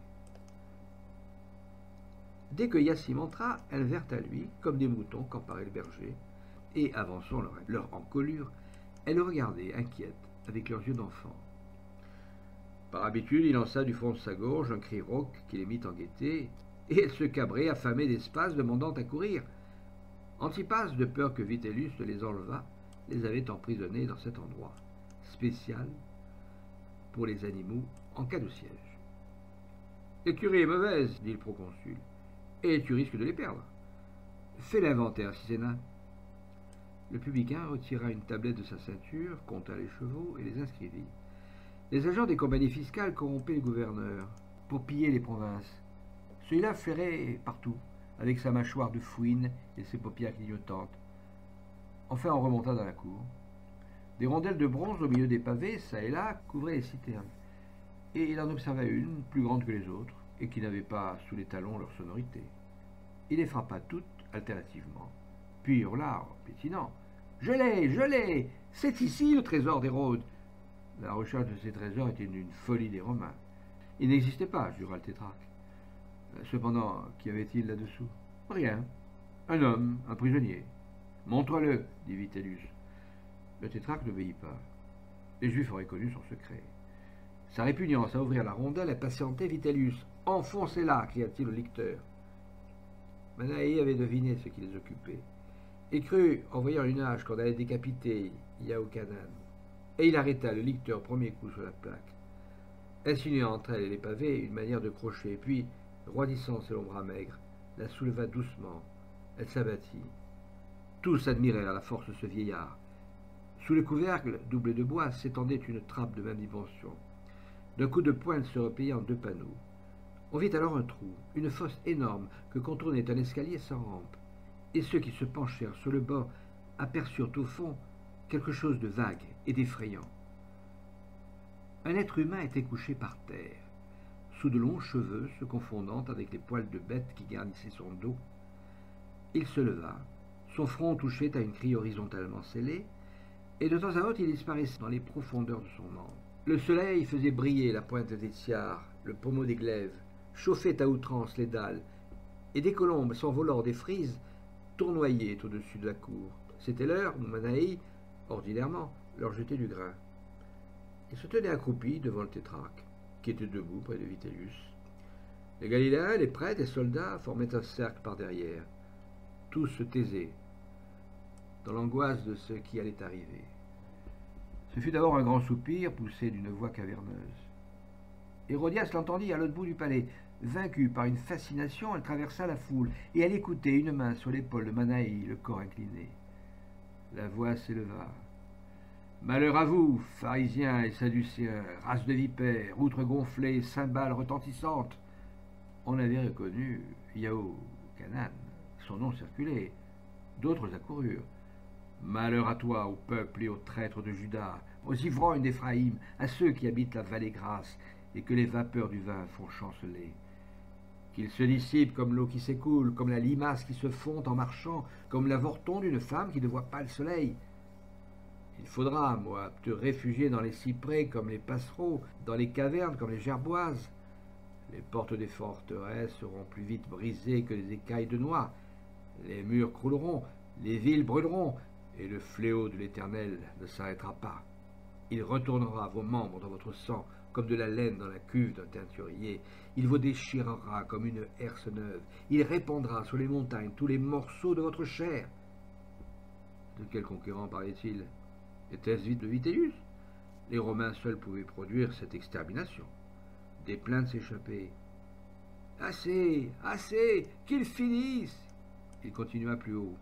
Dès que Hyacinthe entra, elles vinrent à lui, comme des moutons qu'emparait le berger, et, avançant leur encolure, elles le regardaient, inquiètes, avec leurs yeux d'enfant. Par habitude, il lança du fond de sa gorge un cri rauque qui les mit en gaieté, et elles se cabraient, affamées d'espace, demandant à courir. Antipas, de peur que Vitellius ne les enlevât, les avait emprisonnés dans cet endroit, spécial pour les animaux en cas de siège. « L'écurie est mauvaise, dit le proconsul, et tu risques de les perdre. Fais l'inventaire, Cicéna. » Le publicain retira une tablette de sa ceinture, compta les chevaux et les inscrivit. Les agents des compagnies fiscales corrompaient le gouverneur pour piller les provinces. Celui-là flairait partout, avec sa mâchoire de fouine et ses paupières clignotantes. Enfin, on remonta dans la cour. Des rondelles de bronze au milieu des pavés, çà et là, couvraient les citernes. Et il en observa une, plus grande que les autres, et qui n'avait pas sous les talons leur sonorité. Il les frappa toutes, alternativement, puis hurla, pétinant. « Je l'ai! C'est ici le trésor d'Hérode !» La recherche de ces trésors était une folie des Romains. Il n'existait pas, jura le tétrarque. Cependant, qu'y avait-il là-dessous? Rien. Un homme, un prisonnier. Montre-le, dit Vitellius. Le tétrarque n'obéit pas. Les Juifs auraient connu son secret. Sa répugnance à ouvrir la rondelle impatientait Vitellius. « Enfoncez-la » cria-t-il au lecteur. Manaée avait deviné ce qui les occupait, et crut, en voyant une hache qu'on allait décapiter Yaoukanan, et il arrêta le licteur premier coup sur la plaque, insinuant entre elle et les pavés une manière de crochet, puis, roidissant ses longs bras maigres, la souleva doucement. Elle s'abattit. Tous admirèrent la force de ce vieillard. Sous le couvercle, doublé de bois, s'étendait une trappe de même dimension. D'un coup de poing, elle se repliait en deux panneaux. On vit alors un trou, une fosse énorme que contournait un escalier sans rampe, et ceux qui se penchèrent sur le bord aperçurent au fond quelque chose de vague et d'effrayant. Un être humain était couché par terre, sous de longs cheveux se confondant avec les poils de bête qui garnissaient son dos. Il se leva, son front touchait à une grille horizontalement scellée, et de temps à autre il disparaissait dans les profondeurs de son manche. Le soleil faisait briller la pointe des tiares, le pommeau des glaives, chauffait à outrance les dalles, et des colombes s'envolant des frises tournoyaient au-dessus de la cour. C'était l'heure où Manaï, ordinairement, leur jetait du grain. Il se tenait accroupi devant le tétrarque, qui était debout près de Vitellius. Les Galiléens, les prêtres et soldats formaient un cercle par derrière. Tous se taisaient, dans l'angoisse de ce qui allait arriver. Ce fut d'abord un grand soupir poussé d'une voix caverneuse. Hérodias l'entendit à l'autre bout du palais. Vaincue par une fascination, elle traversa la foule, et elle écoutait, une main sur l'épaule de Manaï, le corps incliné. La voix s'éleva. Malheur à vous, pharisiens et sadducéens, race de vipères, outres gonflées, cymbales retentissantes. On avait reconnu Yahochanan, son nom circulait. D'autres accoururent. Malheur à toi, au peuple et aux traîtres de Juda, aux ivrognes d'Éphraïm, à ceux qui habitent la vallée grasse et que les vapeurs du vin font chanceler. Qu'ils se dissipent comme l'eau qui s'écoule, comme la limace qui se fond en marchant, comme l'avorton d'une femme qui ne voit pas le soleil. Il faudra, moi, te réfugier dans les cyprès comme les passereaux, dans les cavernes comme les gerboises. Les portes des forteresses seront plus vite brisées que les écailles de noix. Les murs crouleront, les villes brûleront, et le fléau de l'Éternel ne s'arrêtera pas. Il retournera vos membres dans votre sang, comme de la laine dans la cuve d'un teinturier. Il vous déchirera comme une herse neuve. Il répandra sur les montagnes tous les morceaux de votre chair. De quel conquérant parlait-il? Était-ce vite de Vitellius? Les Romains seuls pouvaient produire cette extermination. Des plaintes s'échappaient. Assez, assez, qu'ils finissent! Il continua plus haut.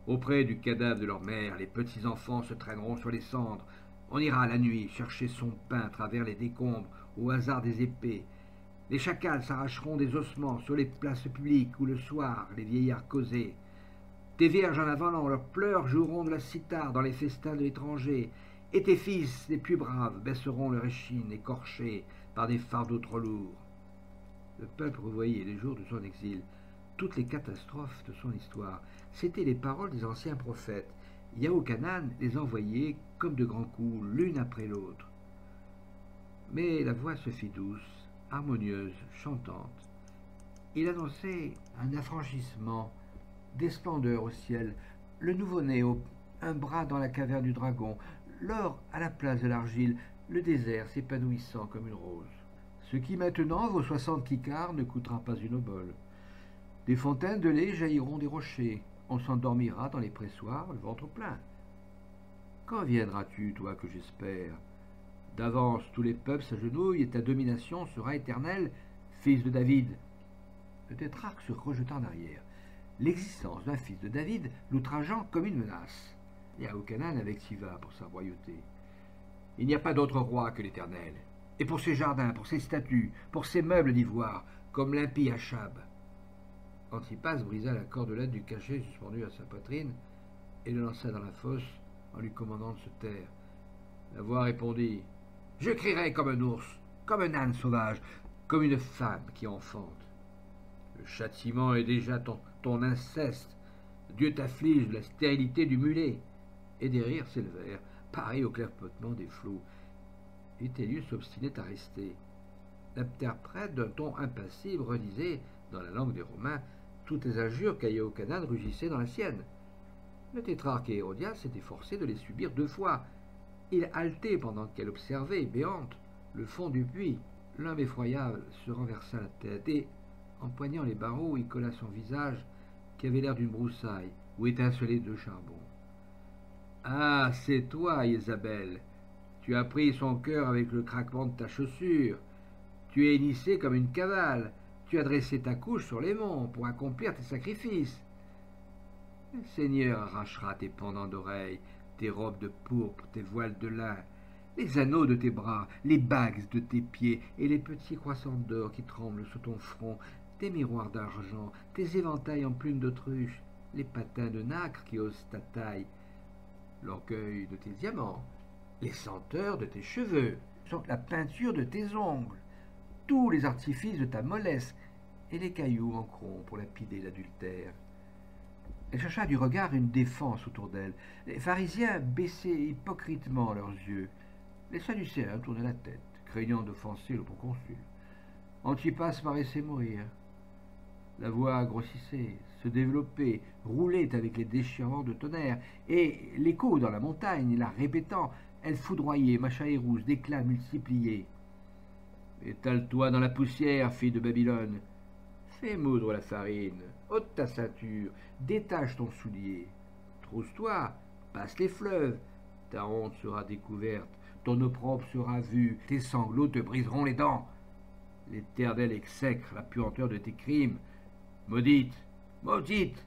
Auprès du cadavre de leur mère, les petits enfants se traîneront sur les cendres. On ira la nuit chercher son pain à travers les décombres, au hasard des épées. Les chacals s'arracheront des ossements sur les places publiques où le soir les vieillards causaient. Tes vierges en avalant leurs pleurs joueront de la cithare dans les festins de l'étranger, et tes fils les plus braves baisseront leur échine écorchée par des fardeaux trop lourds. Le peuple revoyait les jours de son exil, toutes les catastrophes de son histoire. C'étaient les paroles des anciens prophètes. Yahochanan les envoyait comme de grands coups, l'une après l'autre. Mais la voix se fit douce, harmonieuse, chantante. Il annonçait un affranchissement, des splendeurs au ciel, le nouveau-né, un bras dans la caverne du dragon, l'or à la place de l'argile, le désert s'épanouissant comme une rose. Ce qui maintenant vaut 60 kikars ne coûtera pas une obole. Des fontaines de lait jailliront des rochers. On s'endormira dans les pressoirs, le ventre plein. Quand viendras-tu, toi que j'espère? D'avance, tous les peuples s'agenouillent et ta domination sera éternelle, fils de David. Le tétrarque se rejeta en arrière. L'existence d'un fils de David l'outrageant comme une menace. Yahochanan avec Siva pour sa royauté. Il n'y a pas d'autre roi que l'Éternel. Et pour ses jardins, pour ses statues, pour ses meubles d'ivoire, comme l'impie Achab. Antipas brisa la cordelette du cachet suspendu à sa poitrine et le lança dans la fosse en lui commandant de se taire. La voix répondit: « Je crierai comme un ours, comme un âne sauvage, comme une femme qui enfante. Le châtiment est déjà ton inceste. Dieu t'afflige de la stérilité du mulet. » Et des rires s'élevèrent, pareils au clapotement des flots. Vitellius s'obstinait à rester. L'interprète, d'un ton impassible, redisait, dans la langue des Romains, toutes les injures qu'Yahochanan rugissait dans la sienne. Le tétrarque et Hérodias s'étaient forcés de les subir 2 fois. Il haletait pendant qu'elle observait, béante, le fond du puits. L'homme effroyable se renversa la tête et, empoignant les barreaux, il colla son visage, qui avait l'air d'une broussaille, où étincelaient 2 charbons. « Ah, c'est toi, Isabelle. Tu as pris son cœur avec le craquement de ta chaussure. Tu es hennissé comme une cavale. Tu as dressé ta couche sur les monts pour accomplir tes sacrifices. Le Seigneur arrachera tes pendants d'oreilles, tes robes de pourpre, tes voiles de lin, les anneaux de tes bras, les bagues de tes pieds et les petits croissants d'or qui tremblent sur ton front, tes miroirs d'argent, tes éventails en plumes d'autruche, les patins de nacre qui haussent ta taille, l'orgueil de tes diamants, les senteurs de tes cheveux, la peinture de tes ongles, tous les artifices de ta mollesse et les cailloux en cron pour lapider l'adultère. Elle chercha du regard une défense autour d'elle. Les pharisiens baissaient hypocritement leurs yeux. Les sadducéens tournaient la tête, craignant d'offenser le proconsul. Antipas paraissait mourir. La voix grossissait, se développait, roulait avec les déchirements de tonnerre, et l'écho dans la montagne, la répétant, elle foudroyait Machaérousse d'éclats multipliés. Étale-toi dans la poussière, fille de Babylone. Fais moudre la farine, ôte ta ceinture, détache ton soulier. Trousse-toi, passe les fleuves. Ta honte sera découverte, ton opprobre sera vu, tes sanglots te briseront les dents. l'éternel exècre la puanteur de tes crimes. Maudite, maudite,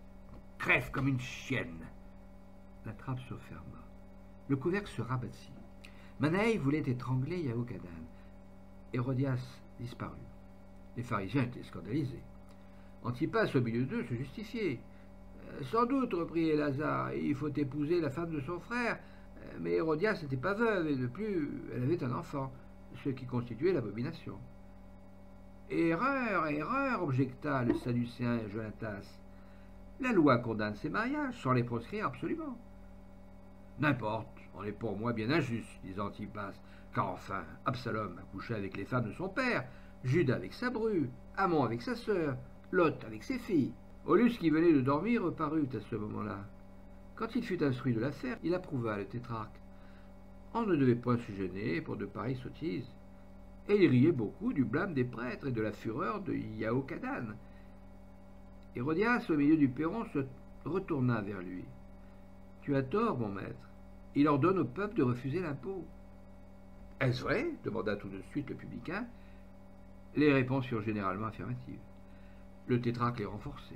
crève comme une chienne. La trappe se ferma. Le couvercle se rabattit. Manaï voulait étrangler Yahochanan. Hérodias disparut. Les pharisiens étaient scandalisés. Antipas, au milieu d'eux, se justifiait. Sans doute, reprit Lazare, il faut épouser la femme de son frère, mais Hérodias n'était pas veuve, et de plus, elle avait un enfant, ce qui constituait l'abomination. Erreur, erreur, objecta le Sadducéen Jonatas. La loi condamne ces mariages sans les proscrire absolument. N'importe, on est pour moi bien injuste, dit Antipas, car enfin, Absalom a couché avec les femmes de son père, Judas avec sa bru, Amon avec sa sœur, Lot avec ses filles. Aulus, qui venait de dormir, reparut à ce moment-là. Quand il fut instruit de l'affaire, il approuva le tétrarque. On ne devait point se gêner pour de pareilles sottises. Et il riait beaucoup du blâme des prêtres et de la fureur de Yahochanan. Hérodias, au milieu du perron, se retourna vers lui. « Tu as tort, mon maître. Il ordonne au peuple de refuser l'impôt. »« Est-ce vrai ?» demanda tout de suite le publicain. Les réponses furent généralement affirmatives. Le tétrarque les renforçait.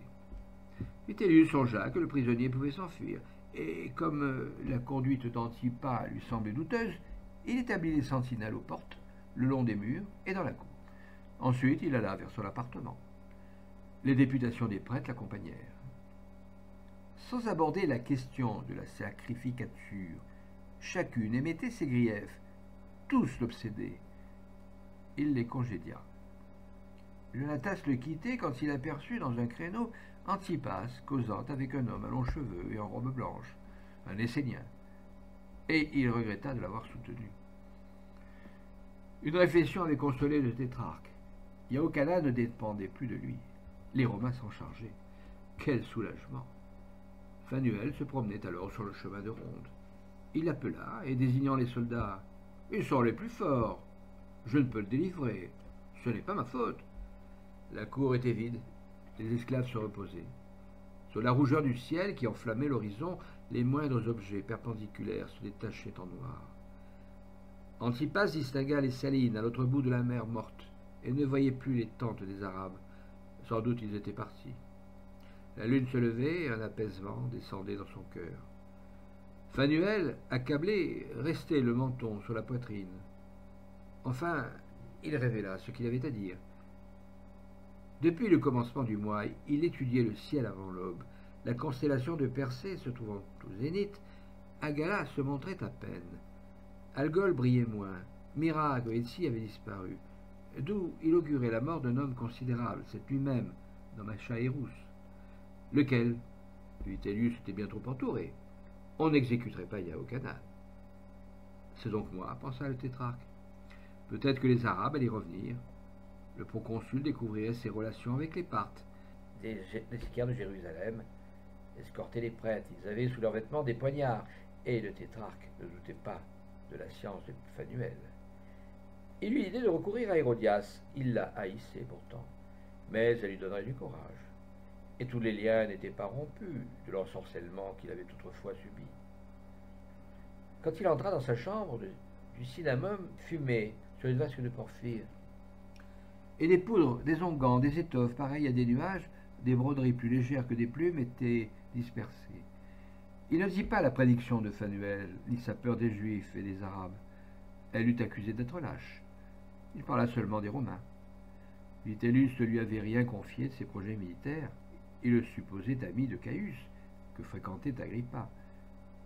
Vitellius songea que le prisonnier pouvait s'enfuir, et comme la conduite d'Antipas lui semblait douteuse, il établit les sentinelles aux portes, le long des murs et dans la cour. Ensuite, il alla vers son appartement. Les députations des prêtres l'accompagnèrent. Sans aborder la question de la sacrificature, chacune émettait ses griefs, tous l'obsédaient. Il les congédia. Jonatas le quittait quand il aperçut dans un créneau Antipas causant avec un homme à longs cheveux et en robe blanche, un Essénien, et il regretta de l'avoir soutenu. Une réflexion avait consolé le tétrarque. Yahochanan ne dépendait plus de lui. Les Romains s'en chargeaient. Quel soulagement! Phanuel se promenait alors sur le chemin de ronde. Il l'appela et, désignant les soldats, « Ils sont les plus forts. Je ne peux le délivrer. Ce n'est pas ma faute. » La cour était vide. Les esclaves se reposaient. Sur la rougeur du ciel qui enflammait l'horizon, les moindres objets perpendiculaires se détachaient en noir. Antipas distingua les salines à l'autre bout de la mer morte et ne voyait plus les tentes des Arabes. Sans doute ils étaient partis. La lune se levait et un apaisement descendait dans son cœur. Phanuel, accablé, restait le menton sur la poitrine. Enfin, il révéla ce qu'il avait à dire. Depuis le commencement du mois, il étudiait le ciel avant l'aube. La constellation de Persée se trouvant au zénith, Agala se montrait à peine. Algol brillait moins. Miracle et Etsi avaient disparu, d'où il augurait la mort d'un homme considérable, cette nuit même, dans Machaérus. Lequel? Vitellius était bien trop entouré. On n'exécuterait pas Yahochanan. C'est donc moi, pensa le tétrarque. Peut-être que les Arabes allaient revenir. Le proconsul découvrirait ses relations avec les Parthes. Les sicaires de Jérusalem escortaient les prêtres. Ils avaient sous leurs vêtements des poignards. Et le tétrarque ne doutait pas de la science de Phanuel. Il eut l'idée de recourir à Hérodias. Il la haïssait pourtant, mais elle lui donnerait du courage. Et tous les liens n'étaient pas rompus de l'ensorcellement qu'il avait autrefois subi. Quand il entra dans sa chambre, du cinnamome fumait sur une vasque de porphyre. Et des poudres, des onguents, des étoffes pareilles à des nuages, des broderies plus légères que des plumes étaient dispersées. Il ne dit pas la prédiction de Phanuel, ni sa peur des Juifs et des Arabes. Elle l'eût accusé d'être lâche. Il parla seulement des Romains. Vitellius ne lui avait rien confié de ses projets militaires. Il le supposait ami de Caius, que fréquentait Agrippa.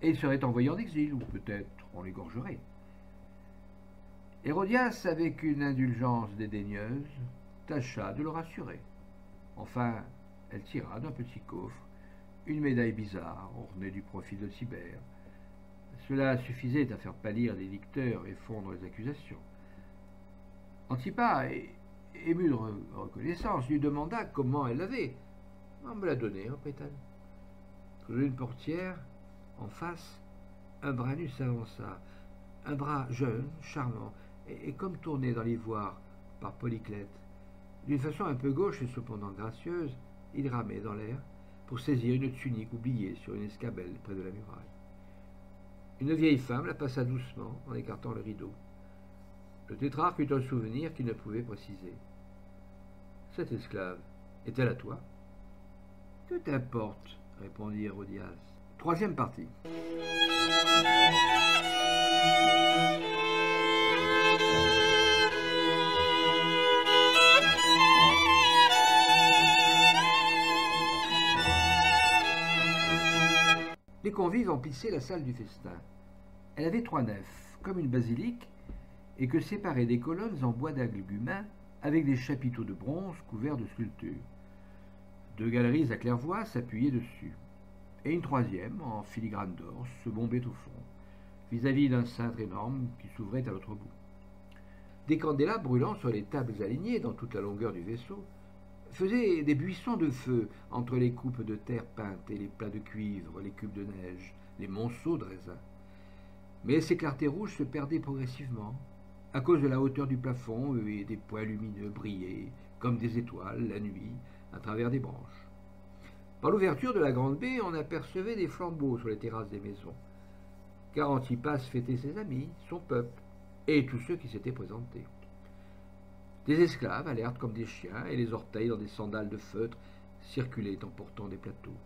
Et il serait envoyé en exil, ou peut-être on l'égorgerait. Hérodias, avec une indulgence dédaigneuse, tâcha de le rassurer. Enfin, elle tira d'un petit coffre une médaille bizarre ornée du profil de Tibère. Cela suffisait à faire pâlir les licteurs et fondre les accusations. Antipas, ému de reconnaissance, lui demanda comment elle l'avait. « On me l'a donnée, reprit-elle. » Sous une portière, en face, un bras nu s'avança, un bras jeune, charmant, et comme tourné dans l'ivoire par Polyclète. D'une façon un peu gauche et cependant gracieuse, il ramait dans l'air pour saisir une tunique oubliée sur une escabelle près de la muraille. Une vieille femme la passa doucement en écartant le rideau. Le tétrarque eut un souvenir qu'il ne pouvait préciser. Cette esclave est-elle à toi? Que t'importe, répondit Hérodias. Troisième partie. Les convives emplissaient la salle du festin. Elle avait 3 nefs, comme une basilique, et que séparaient des colonnes en bois d'aglugumin avec des chapiteaux de bronze couverts de sculptures. 2 galeries à claire-voie s'appuyaient dessus, et une troisième, en filigrane d'or, se bombait au fond, vis-à-vis d'un cintre énorme qui s'ouvrait à l'autre bout. Des candélabres brûlant sur les tables alignées dans toute la longueur du vaisseau faisaient des buissons de feu entre les coupes de terre peinte et les plats de cuivre, les cubes de neige, les monceaux de raisin. Mais ces clartés rouges se perdaient progressivement, à cause de la hauteur du plafond, et des points lumineux brillaient, comme des étoiles, la nuit, à travers des branches. Par l'ouverture de la grande baie, on apercevait des flambeaux sur les terrasses des maisons, car Antipas fêtait ses amis, son peuple, et tous ceux qui s'étaient présentés. Des esclaves, alertes comme des chiens, et les orteils dans des sandales de feutre, circulaient en portant des plateaux.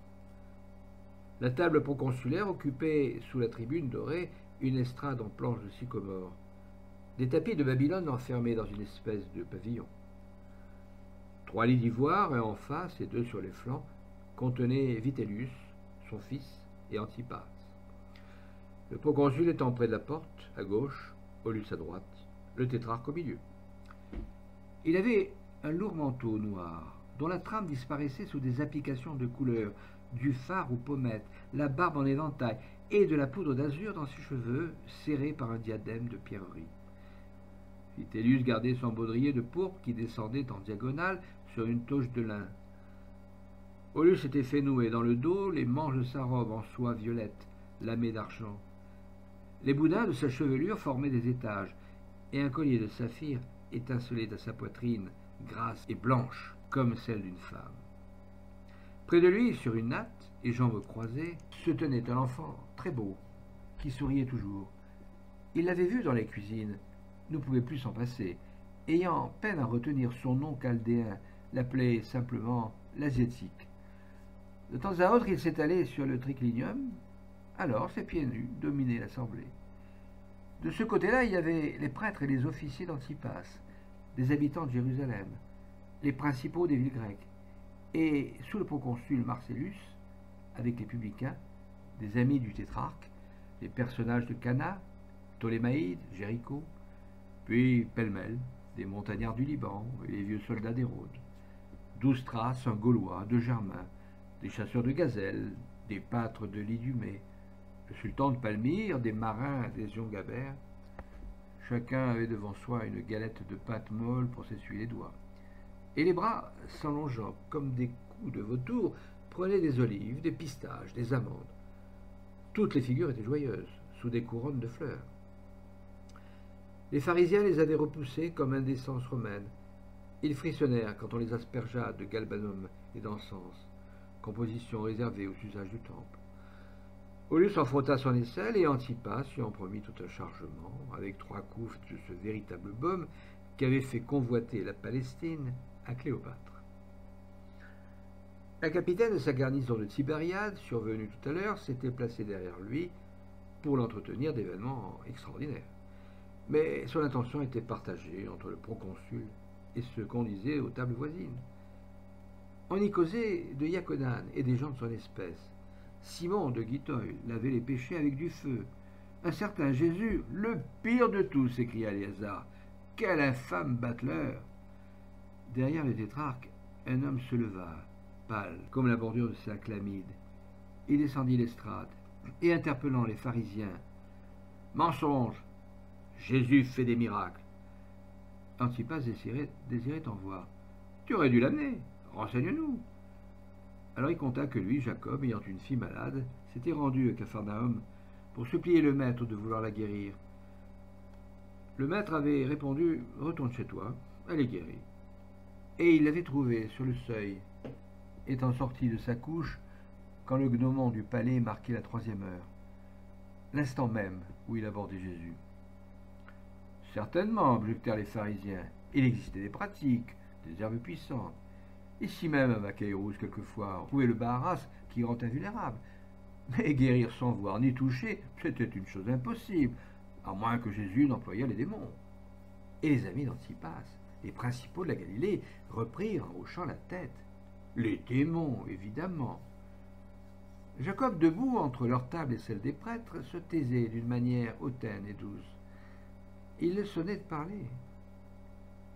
La table proconsulaire occupait, sous la tribune dorée, une estrade en planches de sycomore, des tapis de Babylone enfermés dans une espèce de pavillon. 3 lits d'ivoire, un en face et 2 sur les flancs, contenaient Vitellius, son fils, et Antipas. Le proconsul étant près de la porte, à gauche, Aulus à droite, le tétrarque au milieu. Il avait un lourd manteau noir, dont la trame disparaissait sous des applications de couleurs, du fard aux pommettes, la barbe en éventail, et de la poudre d'azur dans ses cheveux, serrés par un diadème de pierreries. Vitellius gardait son baudrier de pourpre qui descendait en diagonale sur une toche de lin. Aulus s'était fait nouer dans le dos les manches de sa robe en soie violette, lamée d'argent. Les boudins de sa chevelure formaient des étages, et un collier de saphir étincelait à sa poitrine, grasse et blanche, comme celle d'une femme. Près de lui, sur une natte et jambes croisées, se tenait un enfant très beau, qui souriait toujours. Il l'avait vu dans les cuisines, ne pouvait plus s'en passer. Ayant peine à retenir son nom chaldéen, l'appelait simplement l'asiatique. De temps à autre, il s'étalait sur le triclinium, alors ses pieds nus dominaient l'assemblée. De ce côté-là, il y avait les prêtres et les officiers d'Antipas, des habitants de Jérusalem, les principaux des villes grecques, et sous le proconsul Marcellus, avec les publicains, des amis du tétrarque, les personnages de Cana, Ptolémaïde, Jéricho, puis pêle-mêle, des montagnards du Liban et les vieux soldats d'Hérode, 12 Thraces, un Gaulois, 2 Germains, des chasseurs de gazelles, des pâtres de l'Idumée, le sultan de Palmyre, des marins d'Éziongabère. Chacun avait devant soi une galette de pâte molle pour s'essuyer les doigts. Et les bras, s'allongeant comme des coups de vautour, prenaient des olives, des pistaches, des amandes. Toutes les figures étaient joyeuses, sous des couronnes de fleurs. Les pharisiens les avaient repoussés comme indécence romaine. Ils frissonnèrent quand on les aspergea de galbanum et d'encens, composition réservée aux usages du temple. Aulus en frotta son aisselle et Antipas lui en promit tout un chargement, avec 3 couffes de ce véritable baume qui avait fait convoiter la Palestine à Cléopâtre. Un capitaine de sa garnison de Tibériade, survenu tout à l'heure, s'était placé derrière lui pour l'entretenir d'événements extraordinaires. Mais son attention était partagée entre le proconsul et ceux qu'on disait aux tables voisines. On y causait de Yaconan et des gens de son espèce. Simon de Guitoy lavait les péchés avec du feu. Un certain Jésus, le pire de tous, s'écria Éléazar. Quel infâme battleur! Derrière le tétrarque, un homme se leva, pâle, comme la bordure de sa chlamyde. Il descendit l'estrade, et interpellant les pharisiens, « Mensonge! Jésus fait des miracles! » Antipas désirait en voir. « Tu aurais dû l'amener, renseigne-nous. » Alors il conta que lui, Jacob, ayant une fille malade, s'était rendu à Capharnaüm pour supplier le maître de vouloir la guérir. Le maître avait répondu « Retourne chez toi, elle est guérie. » Et il l'avait trouvée sur le seuil, étant sorti de sa couche quand le gnomon du palais marquait la 3e heure, l'instant même où il abordait Jésus. Certainement, objectèrent les pharisiens, il existait des pratiques, des herbes puissantes. Ici même à Macaïrous, quelquefois, on trouvait le Baharas qui rend invulnérable. Mais guérir sans voir ni toucher, c'était une chose impossible, à moins que Jésus n'employât les démons. Et les amis d'Antipas, les principaux de la Galilée, reprirent en hochant la tête. Les démons, évidemment. Jacob, debout entre leur table et celle des prêtres, se taisait d'une manière hautaine et douce. Il le sonnait de parler.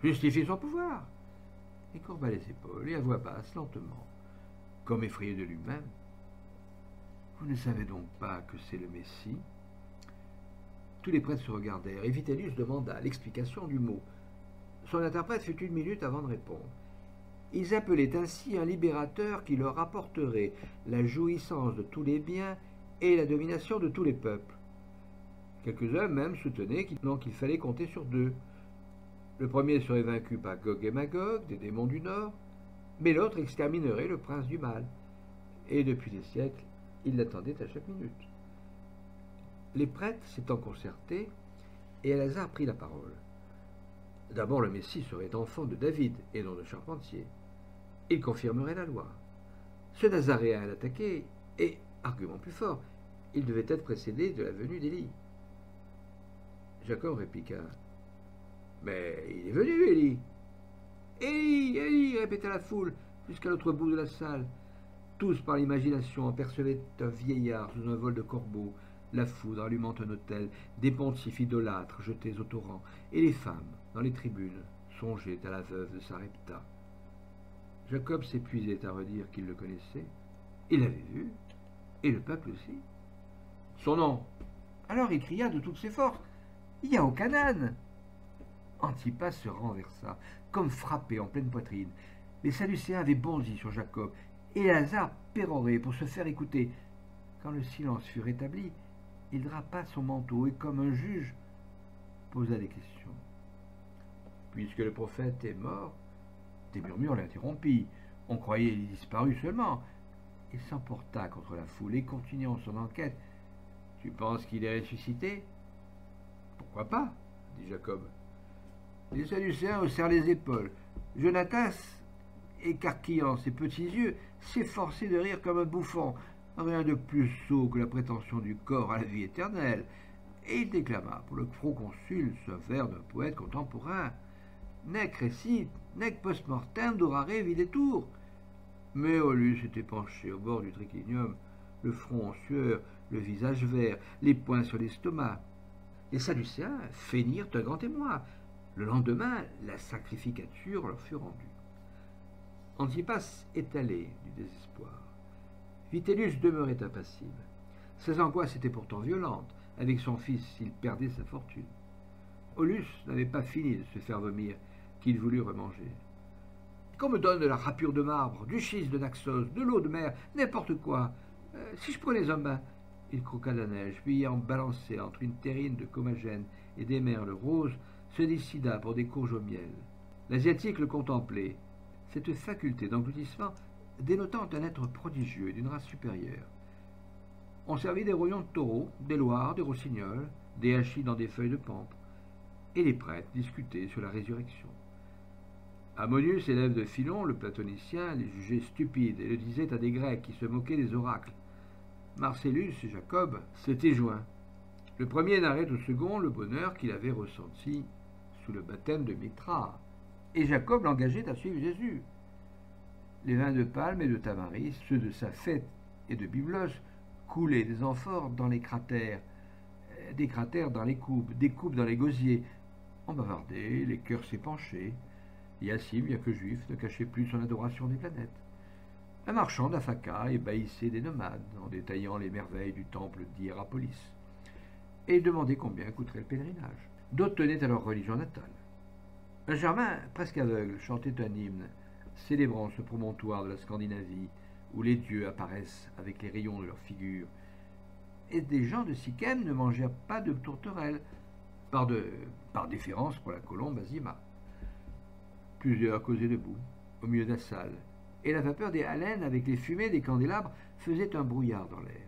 Justifier son pouvoir. Il courba les épaules et à voix basse, lentement, comme effrayé de lui-même. Vous ne savez donc pas que c'est le Messie? Tous les prêtres se regardèrent et Vitellius demanda l'explication du mot. Son interprète fut 1 minute avant de répondre. Ils appelaient ainsi un libérateur qui leur apporterait la jouissance de tous les biens et la domination de tous les peuples. Quelques-uns même soutenaient qu'il fallait compter sur 2. Le premier serait vaincu par Gog et Magog, des démons du Nord, mais l'autre exterminerait le prince du mal. Et depuis des siècles, ils l'attendaient à chaque minute. Les prêtres s'étant concertés, et Elazar prit la parole. D'abord, le Messie serait enfant de David et non de charpentier. Il confirmerait la loi. Ce Nazaréen l'attaquait, et, argument plus fort, il devait être précédé de la venue d'Élie. Jacob répliqua. Mais il est venu, Élie. Élie, Élie, répéta la foule, jusqu'à l'autre bout de la salle. Tous, par l'imagination, apercevaient un vieillard sous un vol de corbeaux, la foudre allumant un autel, des pontifes idolâtres jetés au torrent, et les femmes, dans les tribunes, songeaient à la veuve de Sarepta. Jacob s'épuisait à redire qu'il le connaissait. Il l'avait vu, et le peuple aussi. Son nom. Alors il cria de toutes ses forces. Il y a au Canaan. Antipas se renversa, comme frappé en pleine poitrine. Les Sadducéens avaient bondi sur Jacob, et Lazare pérorait pour se faire écouter. Quand le silence fut rétabli, il drapa son manteau et, comme un juge, posa des questions. Puisque le prophète est mort, des murmures l'interrompit. On croyait qu'il disparut seulement. Il s'emporta contre la foule et, continuant son enquête, « Tu penses qu'il est ressuscité ?»« Pourquoi pas ?» dit Jacob. Les Sadducéens haussèrent les épaules. Jonatas, écarquillant ses petits yeux, s'efforçait de rire comme un bouffon. Rien de plus sot que la prétention du corps à la vie éternelle. Et il déclama pour le proconsul ce vers d'un poète contemporain. Nec recit, nec post-mortem durare videtur. Mais Aulus était penché au bord du triclinium, le front en sueur, le visage vert, les poings sur l'estomac. Les Sadducéens feignirent un grand émoi. Le lendemain, la sacrificature leur fut rendue. Antipas étalait du désespoir. Vitellius demeurait impassible. Ses angoisses étaient pourtant violentes. Avec son fils, il perdait sa fortune. Aulus n'avait pas fini de se faire vomir, qu'il voulut remanger. Qu'on me donne de la râpure de marbre, du schiste de Naxos, de l'eau de mer, n'importe quoi. Si je prenais un bain. Il croqua la neige, puis, en balançait entre une terrine de comagène et des merles roses, se décida pour des courges au miel. L'Asiatique le contemplait, cette faculté d'engloutissement dénotant un être prodigieux d'une race supérieure. On servit des rognons de taureau, des loirs, des rossignols, des hachis dans des feuilles de pampre, et les prêtres discutaient sur la résurrection. Ammonius, élève de Philon, le platonicien, les jugeait stupides et le disait à des Grecs qui se moquaient des oracles. Marcellus et Jacob s'étaient joints. Le premier narrait au second le bonheur qu'il avait ressenti sous le baptême de Mithra, et Jacob l'engageait à suivre Jésus. Les vins de palme et de tamaris, ceux de sa fête et de Byblos, coulaient des amphores dans les cratères, des cratères dans les coupes, des coupes dans les gosiers. On bavardait, les cœurs s'épanchaient. Yassim, bien que juif, ne cachait plus son adoration des planètes. Un marchand d'Afaka ébahissait des nomades en détaillant les merveilles du temple d'Hiérapolis, et demandait combien coûterait le pèlerinage. D'autres tenaient à leur religion natale. Un Germain, presque aveugle, chantait un hymne, célébrant ce promontoire de la Scandinavie, où les dieux apparaissent avec les rayons de leurs figures. Et des gens de Sichem ne mangèrent pas de tourterelles, par déférence pour la colombe Azima. Plusieurs causaient debout, au milieu de la salle, et la vapeur des haleines avec les fumées des candélabres faisait un brouillard dans l'air.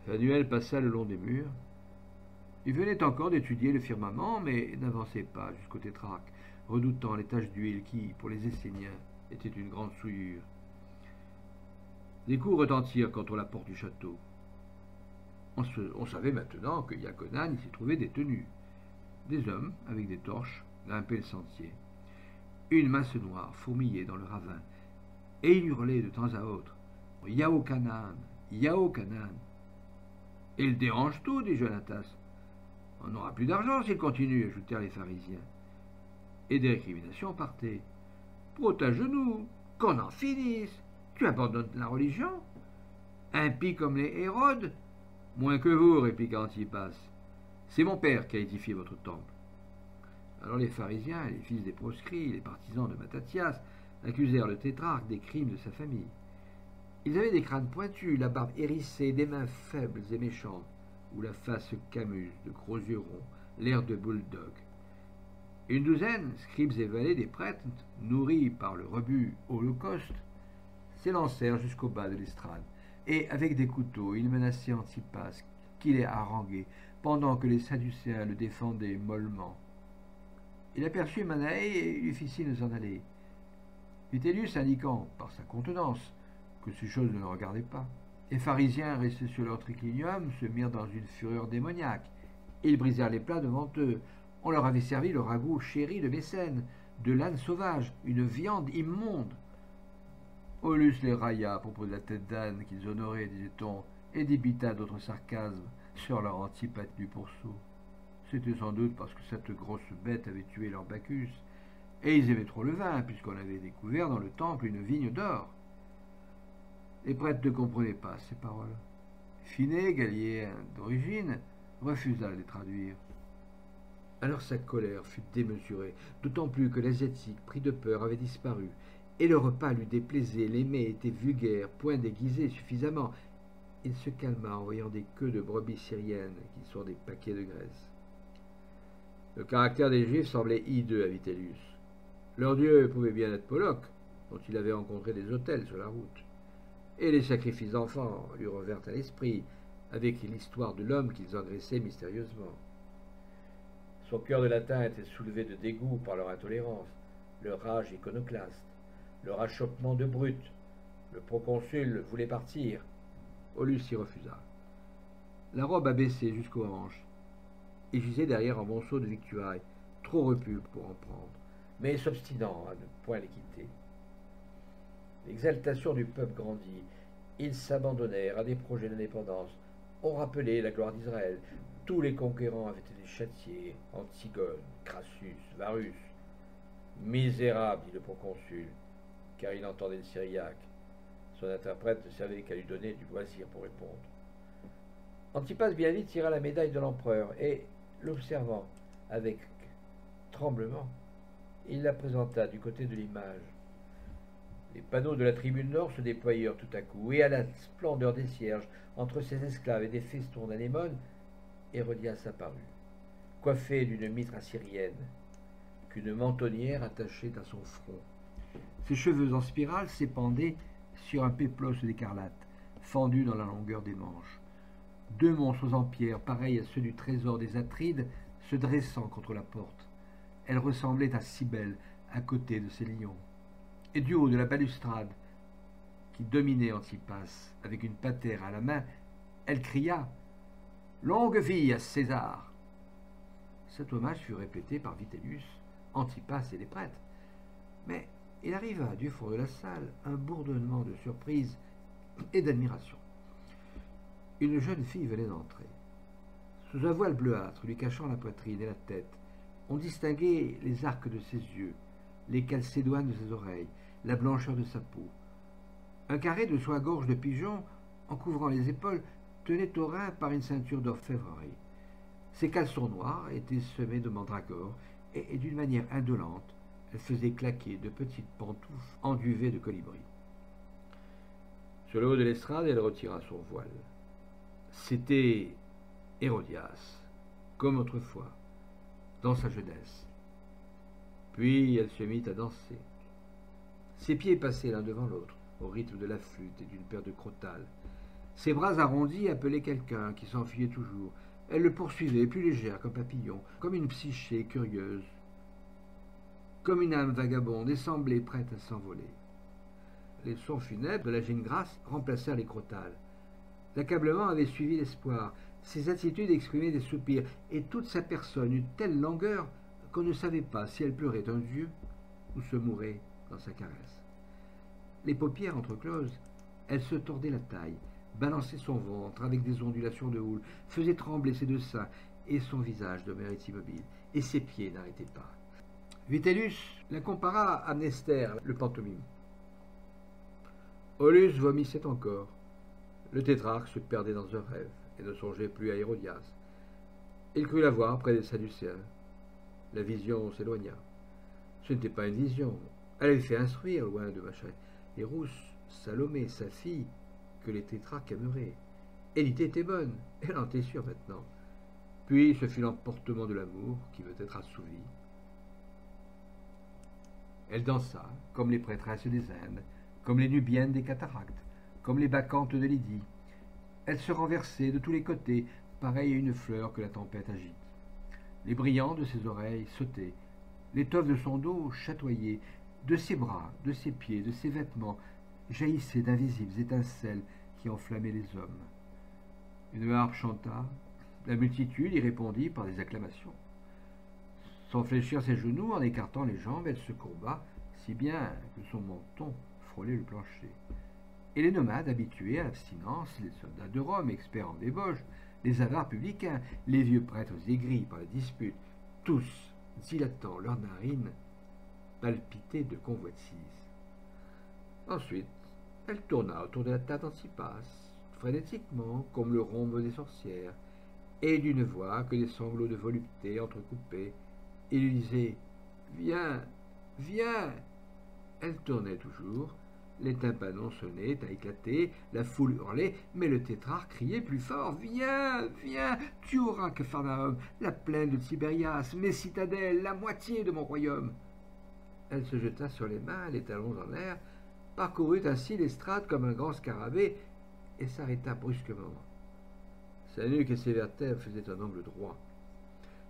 Fanuel passa le long des murs. Il venait encore d'étudier le firmament, mais n'avançait pas jusqu'au tétrarque, redoutant les taches d'huile qui, pour les Esséniens, était une grande souillure. Des coups retentirent contre la porte du château. On savait maintenant que Yaconan s'y trouvait détenu. Des hommes, avec des torches, grimpaient le sentier. Une masse noire fourmillait dans le ravin, et il hurlait de temps à autre « Yao Kanan, Yao Kanan !» « Il dérange tout, dit Jonatas. On n'aura plus d'argent s'il continue, ajoutèrent les pharisiens. Et des récriminations partaient. Protège-nous, qu'on en finisse. Tu abandonnes la religion? Impie comme les Hérodes? Moins que vous, répliqua Antipas. C'est mon père qui a édifié votre temple. Alors les pharisiens, les fils des proscrits, les partisans de Mattathias, accusèrent le tétrarque des crimes de sa famille. Ils avaient des crânes pointus, la barbe hérissée, des mains faibles et méchantes, ou la face camuse, de gros yeux ronds, l'air de bulldog. Une douzaine, scribes et valets des prêtres, nourris par le rebut holocauste, s'élancèrent jusqu'au bas de l'estrade, et avec des couteaux, ils menaçaient Antipas, qui les haranguait, pendant que les Sadducéens le défendaient mollement. Il aperçut Manaée et lui fit signe de s'en aller. Vitellius indiquant, par sa contenance, que ces choses ne le regardaient pas. Les pharisiens, restés sur leur triclinium, se mirent dans une fureur démoniaque. Ils brisèrent les plats devant eux. On leur avait servi le ragoût chéri de Mécène, de l'âne sauvage, une viande immonde. Aulus les railla à propos de la tête d'âne qu'ils honoraient, disait-on, et débita d'autres sarcasmes sur leur antipathie du pourceau. C'était sans doute parce que cette grosse bête avait tué leur Bacchus, et ils aimaient trop le vin, puisqu'on avait découvert dans le temple une vigne d'or. Les prêtres ne comprenaient pas ces paroles. Finet, Gallier d'origine, refusa de les traduire. Alors sa colère fut démesurée, d'autant plus que l'Asiatique, pris de peur, avait disparu, et le repas lui déplaisait, les mets étaient vulgaires, point déguisés suffisamment. Il se calma en voyant des queues de brebis syriennes qui sortent des paquets de graisse. Le caractère des Juifs semblait hideux à Vitellius. Leur dieu pouvait bien être Moloch, dont il avait rencontré des autels sur la route. Et les sacrifices d'enfants lui revinrent à l'esprit, avec l'histoire de l'homme qu'ils engraissaient mystérieusement. Son cœur de latin était soulevé de dégoût par leur intolérance, leur rage iconoclaste, leur achoppement de brutes. Le proconsul voulait partir. Aulus s'y refusa. La robe abaissée jusqu'aux hanches. Il gisait derrière un monceau de victuailles, trop repu pour en prendre, mais s'obstinant à ne point les quitter. L'exaltation du peuple grandit. Ils s'abandonnèrent à des projets d'indépendance. On rappelait la gloire d'Israël. Tous les conquérants avaient été châtiés. Antigone, Crassus, Varus. Misérable, dit le proconsul, car il entendait le syriaque. Son interprète ne savait qu'à lui donner du loisir pour répondre. Antipas bien vite tira la médaille de l'empereur et, l'observant avec tremblement, il la présenta du côté de l'image. Les panneaux de la tribune nord se déployèrent tout à coup, et à la splendeur des cierges, entre ses esclaves et des festons d'anémones, Hérodias apparut, coiffé d'une mitre assyrienne, qu'une mentonnière attachait à son front. Ses cheveux en spirale s'épandaient sur un péplos d'écarlate, fendu dans la longueur des manches. Deux monstres en pierre, pareils à ceux du trésor des Atrides, se dressant contre la porte. Elle ressemblait à Cybèle, à côté de ses lions. Et du haut de la balustrade, qui dominait Antipas, avec une patère à la main, elle cria « Longue vie à César !» Cet hommage fut répété par Vitellius, Antipas et les prêtres. Mais il arriva du fond de la salle un bourdonnement de surprise et d'admiration. Une jeune fille venait d'entrer. Sous un voile bleuâtre lui cachant la poitrine et la tête, on distinguait les arcs de ses yeux, les calcédoines de ses oreilles, la blancheur de sa peau. Un carré de soie-gorge de pigeon, en couvrant les épaules, tenait au rein par une ceinture d'orfèvrerie. Ses caleçons noirs étaient semés de mandragore, et d'une manière indolente, elle faisait claquer de petites pantoufles enduvées de colibri. Sur le haut de l'estrade, elle retira son voile. C'était Hérodias, comme autrefois, dans sa jeunesse. Puis elle se mit à danser. Ses pieds passaient l'un devant l'autre, au rythme de la flûte et d'une paire de crotales. Ses bras arrondis appelaient quelqu'un qui s'enfuyait toujours. Elle le poursuivait, plus légère qu'un papillon, comme une psyché curieuse, comme une âme vagabonde et semblait prête à s'envoler. Les sons funèbres de la Jeanne grasse remplacèrent les crotales. L'accablement avait suivi l'espoir. Ses attitudes exprimaient des soupirs, et toute sa personne eut telle langueur qu'on ne savait pas si elle pleurait un dieu ou se mourait dans sa caresse. Les paupières entrecloses, elle se tordait la taille, balançait son ventre avec des ondulations de houle, faisait trembler ses deux seins, et son visage demeurait immobile, et ses pieds n'arrêtaient pas. Vitellius la compara à Mnester, le pantomime. Aulus vomissait encore. Le tétrarque se perdait dans un rêve et ne songeait plus à Hérodias. Il crut la voir près des Sadducéens. La vision s'éloigna. Ce n'était pas une vision. Elle avait fait instruire, loin de Machaérousse, Salomé, sa fille, que les tétrarques aimeraient. Et l'idée était bonne, elle en était sûre maintenant. Puis ce fut l'emportement de l'amour qui veut être assouvi. Elle dansa, comme les prêtresses des Indes, comme les Nubiennes des cataractes, comme les Bacchantes de Lydie. Elle se renversait de tous les côtés, pareille à une fleur que la tempête agite. Les brillants de ses oreilles sautaient, l'étoffe de son dos chatoyait, de ses bras, de ses pieds, de ses vêtements, jaillissaient d'invisibles étincelles qui enflammaient les hommes. Une harpe chanta, la multitude y répondit par des acclamations. Sans fléchir ses genoux, en écartant les jambes, elle se courba, si bien que son menton frôlait le plancher. Et les nomades habitués à l'abstinence, les soldats de Rome, experts en débauche, les avares publicains, les vieux prêtres aigris par la dispute, tous, dilatant leurs narines, palpitaient de convoitise. Ensuite, elle tourna autour de la table d'Antipas, frénétiquement, comme le rhombe des sorcières, et d'une voix que des sanglots de volupté entrecoupaient, et lui disait « Viens, viens !» Elle tournait toujours, les tympanons sonnaient à éclater, la foule hurlait, mais le tétrarque criait plus fort « Viens, viens, tu auras Capharnaüm, la plaine de Tibérias, mes citadelles, la moitié de mon royaume !» Elle se jeta sur les mains, les talons en l'air, parcourut ainsi l'estrade comme un grand scarabée, et s'arrêta brusquement. Sa nuque et ses vertèbres faisaient un angle droit.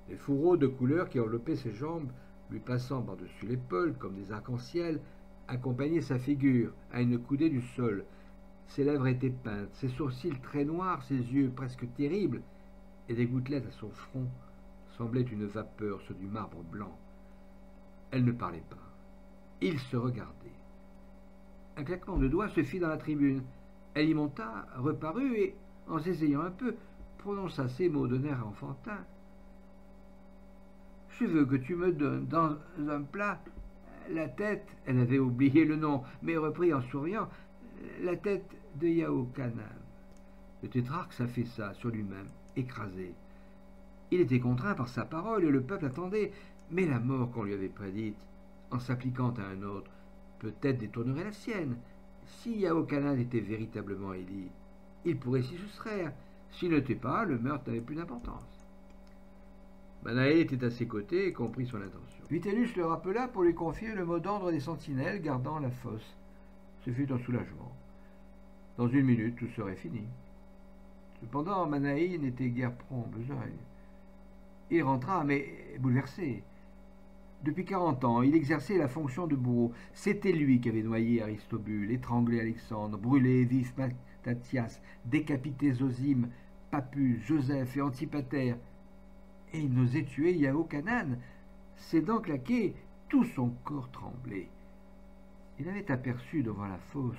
Les fourreaux de couleur qui enveloppaient ses jambes, lui passant par-dessus l'épaule comme des arcs-en-ciel, accompagnaient sa figure à une coudée du sol. Ses lèvres étaient peintes, ses sourcils très noirs, ses yeux presque terribles, et des gouttelettes à son front semblaient une vapeur sur du marbre blanc. Elle ne parlait pas. Ils se regardaient. Un claquement de doigts se fit dans la tribune. Elle y monta, reparut et, en s'essayant un peu, prononça ces mots d'un air enfantin. « Je veux que tu me donnes dans un plat la tête, elle avait oublié le nom, mais reprit en souriant, la tête de Yaochanan. » Le tétrarque s'affaissa sur lui-même, écrasé. Il était contraint par sa parole et le peuple attendait, mais la mort qu'on lui avait prédite, en s'appliquant à un autre, peut-être détournerait la sienne. Si Yaochanan était véritablement Élie, il pourrait s'y soustraire. S'il n'était pas, le meurtre n'avait plus d'importance. Manaée était à ses côtés et comprit son intention. Vitellius le rappela pour lui confier le mot d'ordre des sentinelles gardant la fosse. Ce fut un soulagement. Dans une minute, tout serait fini. Cependant, Manaée n'était guère prompt en besogne. Il rentra, mais bouleversé. Depuis 40 ans, il exerçait la fonction de bourreau. C'était lui qui avait noyé Aristobule, étranglé Alexandre, brûlé vif Mattathias, décapité Zosime, Papus, Joseph et Antipater. Et il n'osait tuer Yaochanan. Ses dents claquaient, tout son corps tremblait. Il avait aperçu devant la fosse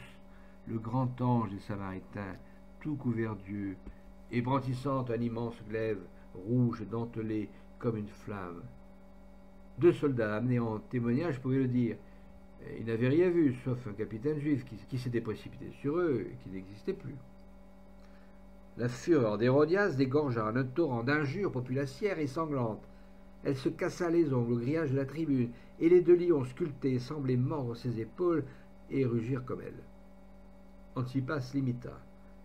le grand ange des Samaritains, tout couvert d'yeux, et brandissant un immense glaive rouge et dentelé comme une flamme. 2 soldats amenés en témoignage pouvaient le dire. Ils n'avaient rien vu, sauf un capitaine juif qui s'était précipité sur eux et qui n'existait plus. La fureur d'Hérodias dégorgea un torrent d'injures populacières et sanglantes. Elle se cassa les ongles au grillage de la tribune, et les 2 lions sculptés semblaient mordre ses épaules et rugir comme elle. Antipas l'imita.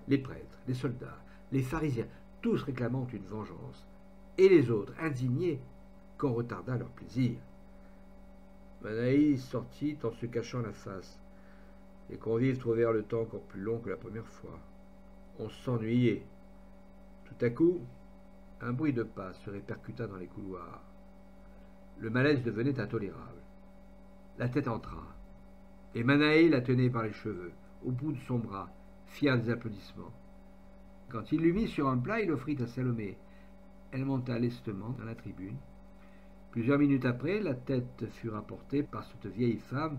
Les prêtres, les soldats, les pharisiens, tous réclamant une vengeance, et les autres indignés qu'on retardât leur plaisir. Manaïs sortit en se cachant la face. Les convives trouvèrent le temps encore plus long que la première fois. On s'ennuyait. Tout à coup, un bruit de pas se répercuta dans les couloirs. Le malaise devenait intolérable. La tête entra. Et Manaï la tenait par les cheveux, au bout de son bras, fier des applaudissements. Quand il l'eut mis sur un plat, il l'offrit à Salomé. Elle monta lestement dans la tribune. Plusieurs minutes après, la tête fut rapportée par cette vieille femme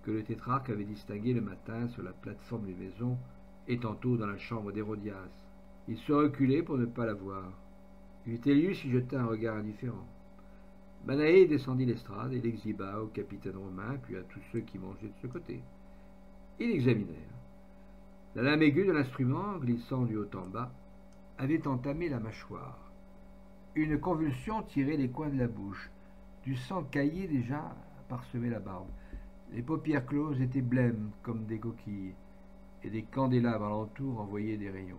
que le tétrarque avait distinguée le matin sur la plateforme d'une maison et tantôt dans la chambre d'Hérodias. Il se reculait pour ne pas la voir. Vitellius y jeta un regard indifférent. Manaï descendit l'estrade et l'exhiba au capitaine romain, puis à tous ceux qui mangeaient de ce côté. Ils l'examinèrent. La lame aiguë de l'instrument, glissant du haut en bas, avait entamé la mâchoire. Une convulsion tirait les coins de la bouche. Du sang caillé déjà parsemait la barbe. Les paupières closes étaient blêmes comme des coquilles, et des candélabres alentour envoyaient des rayons.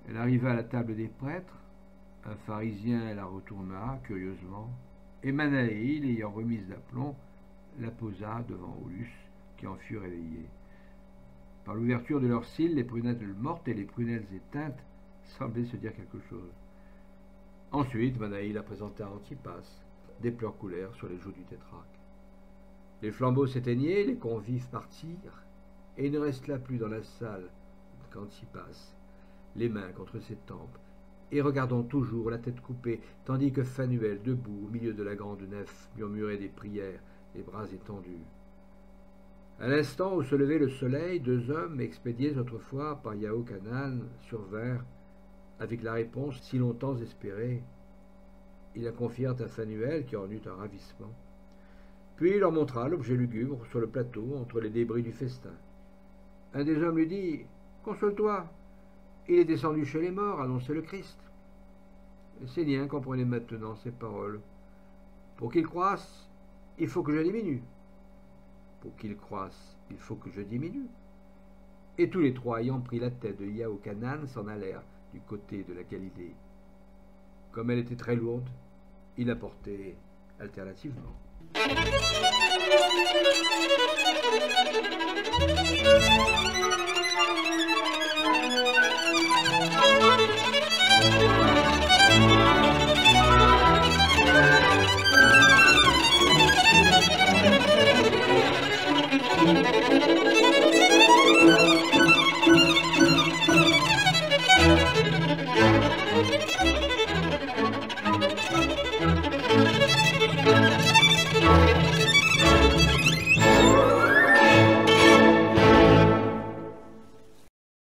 Elle arriva à la table des prêtres. Un pharisien la retourna curieusement, et Manaï, l'ayant remise d'aplomb, la posa devant Aulus, qui en fut réveillé. Par l'ouverture de leurs cils, les prunelles mortes et les prunelles éteintes semblaient se dire quelque chose. Ensuite, Manaï la présenta à Antipas. Des pleurs coulèrent sur les joues du tétrarque. Les flambeaux s'éteignaient, les convives partirent, et il ne resta plus dans la salle qu'Antipas, les mains contre ses tempes, et regardant toujours la tête coupée, tandis que Phanuel, debout au milieu de la grande nef, murmurait des prières, les bras étendus. À l'instant où se levait le soleil, deux hommes, expédiés autrefois par Yaochanan, survinrent avec la réponse si longtemps espérée. Ils la confièrent à Phanuel, qui en eut un ravissement. Puis il leur montra l'objet lugubre sur le plateau, entre les débris du festin. Un des hommes lui dit « Console-toi, il est descendu chez les morts, annonçait le Christ. » Sénien comprenait maintenant ces paroles. « Pour qu'il croisse, il faut que je diminue. Pour qu'il croisse, il faut que je diminue. » Et tous les trois, ayant pris la tête de Yaochanan, s'en allèrent du côté de la Galilée. Comme elle était très lourde, il la portait alternativement.